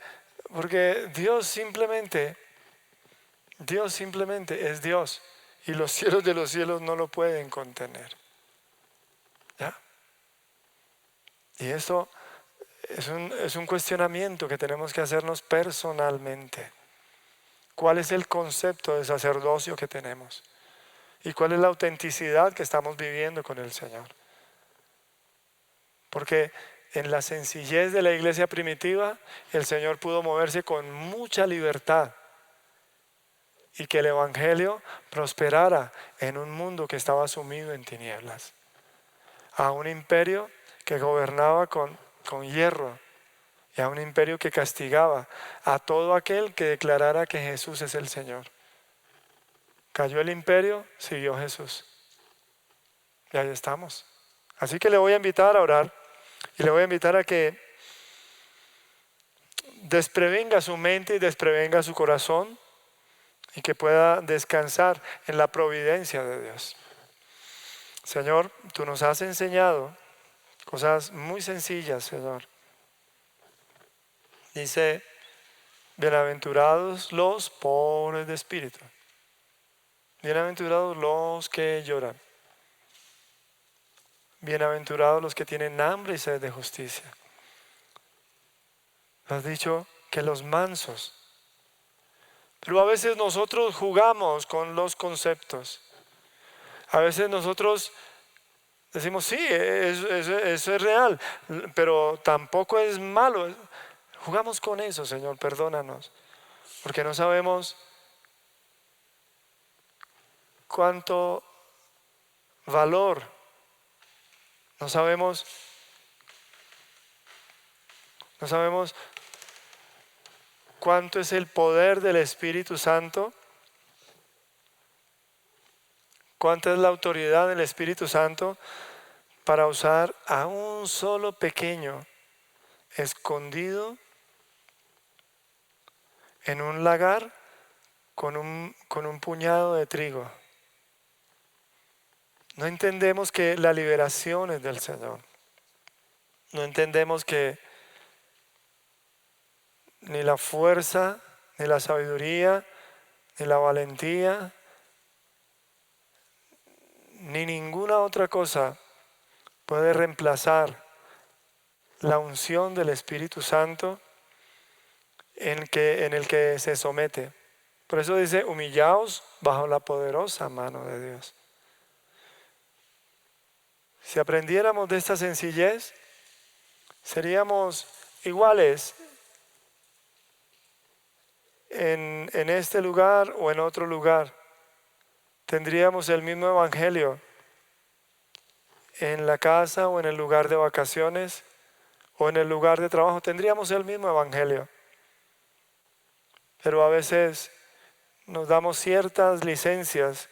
Dios simplemente es Dios y los cielos de los cielos no lo pueden contener. ¿Ya? Y esto es un cuestionamiento que tenemos que hacernos personalmente. ¿Cuál es el concepto de sacerdocio que tenemos? ¿Y cuál es la autenticidad que estamos viviendo con el Señor? Porque en la sencillez de la iglesia primitiva, el Señor pudo moverse con mucha libertad y que el evangelio prosperara en un mundo que estaba sumido en tinieblas. A un imperio que gobernaba con hierro y a un imperio que castigaba a todo aquel que declarara que Jesús es el Señor. Cayó el imperio, siguió Jesús. Y ahí estamos. Así que le voy a invitar a orar y le voy a invitar a que desprevenga su mente y desprevenga su corazón y que pueda descansar en la providencia de Dios. Señor, tú nos has enseñado cosas muy sencillas, Señor. Dice, bienaventurados los pobres de espíritu. Bienaventurados los que lloran. Bienaventurados los que tienen hambre y sed de justicia. Has dicho que los mansos. Pero a veces nosotros jugamos con los conceptos. A veces nosotros decimos, sí, eso es real, pero tampoco es malo. Jugamos con eso, Señor, perdónanos. Porque no sabemos cuánto valor, no sabemos cuánto es el poder del Espíritu Santo, cuánta es la autoridad del Espíritu Santo para usar a un solo pequeño escondido en un lagar con un puñado de trigo. No entendemos que la liberación es del Señor. No entendemos que ni la fuerza, ni la sabiduría, ni la valentía, ni ninguna otra cosa puede reemplazar la unción del Espíritu Santo en el que se somete. Por eso dice, humillaos bajo la poderosa mano de Dios. Si aprendiéramos de esta sencillez, seríamos iguales en este lugar o en otro lugar. Tendríamos el mismo evangelio en la casa o en el lugar de vacaciones o en el lugar de trabajo. Tendríamos el mismo evangelio. Pero a veces nos damos ciertas licencias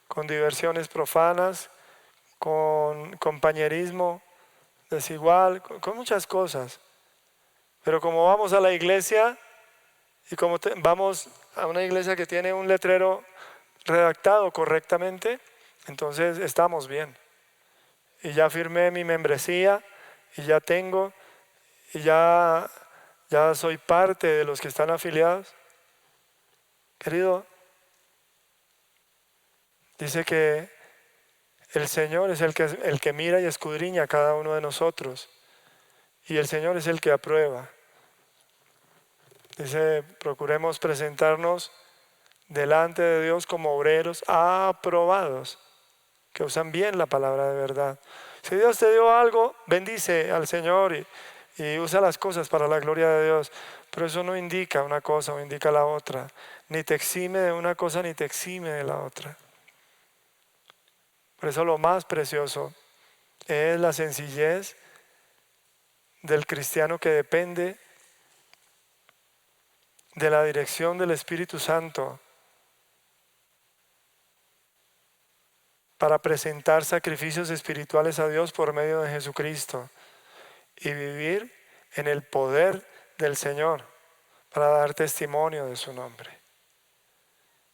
con diversiones profanas, con compañerismo desigual, con muchas cosas. Pero como vamos a la iglesia y como vamos a una iglesia que tiene un letrero redactado correctamente, entonces estamos bien. Y ya firmé mi membresía y ya tengo, y ya soy parte de los que están afiliados. Querido, dice que el Señor es el que mira y escudriña a cada uno de nosotros. Y el Señor es el que aprueba. Dice, procuremos presentarnos delante de Dios como obreros aprobados, que usan bien la palabra de verdad. Si Dios te dio algo, bendice al Señor y usa las cosas para la gloria de Dios. Pero eso no indica una cosa o indica la otra. Ni te exime de una cosa ni te exime de la otra. Por eso lo más precioso es la sencillez del cristiano que depende de la dirección del Espíritu Santo para presentar sacrificios espirituales a Dios por medio de Jesucristo y vivir en el poder del Señor para dar testimonio de su nombre.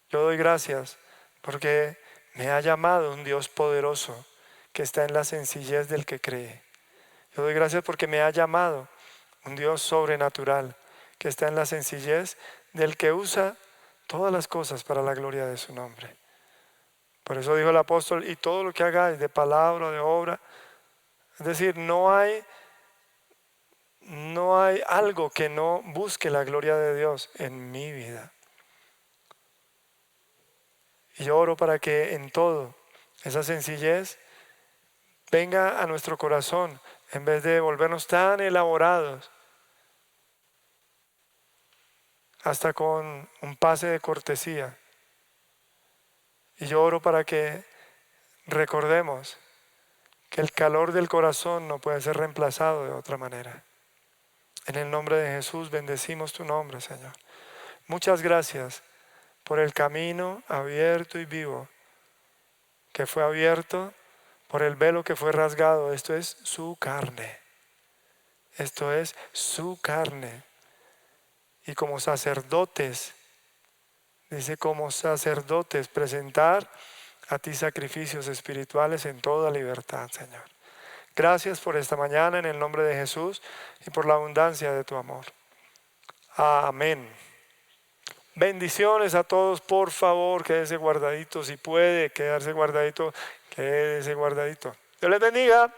Yo doy gracias porque me ha llamado un Dios poderoso que está en la sencillez del que cree. Yo doy gracias porque me ha llamado un Dios sobrenatural que está en la sencillez del que usa todas las cosas para la gloria de su nombre. Por eso dijo el apóstol, y todo lo que hagáis de palabra o de obra, es decir, no hay algo que no busque la gloria de Dios en mi vida. Y yo oro para que en todo esa sencillez venga a nuestro corazón en vez de volvernos tan elaborados, hasta con un pase de cortesía. Y yo oro para que recordemos que el calor del corazón no puede ser reemplazado de otra manera. En el nombre de Jesús bendecimos tu nombre, Señor. Muchas gracias por el camino abierto y vivo que fue abierto, por el velo que fue rasgado. Esto es su carne. Esto es su carne. Y como sacerdotes, dice, como sacerdotes, presentar a ti sacrificios espirituales en toda libertad, Señor. Gracias por esta mañana en el nombre de Jesús y por la abundancia de tu amor. Amén. Bendiciones a todos, por favor, quédese guardadito, si puede quedarse guardadito, quédese guardadito. Dios les bendiga.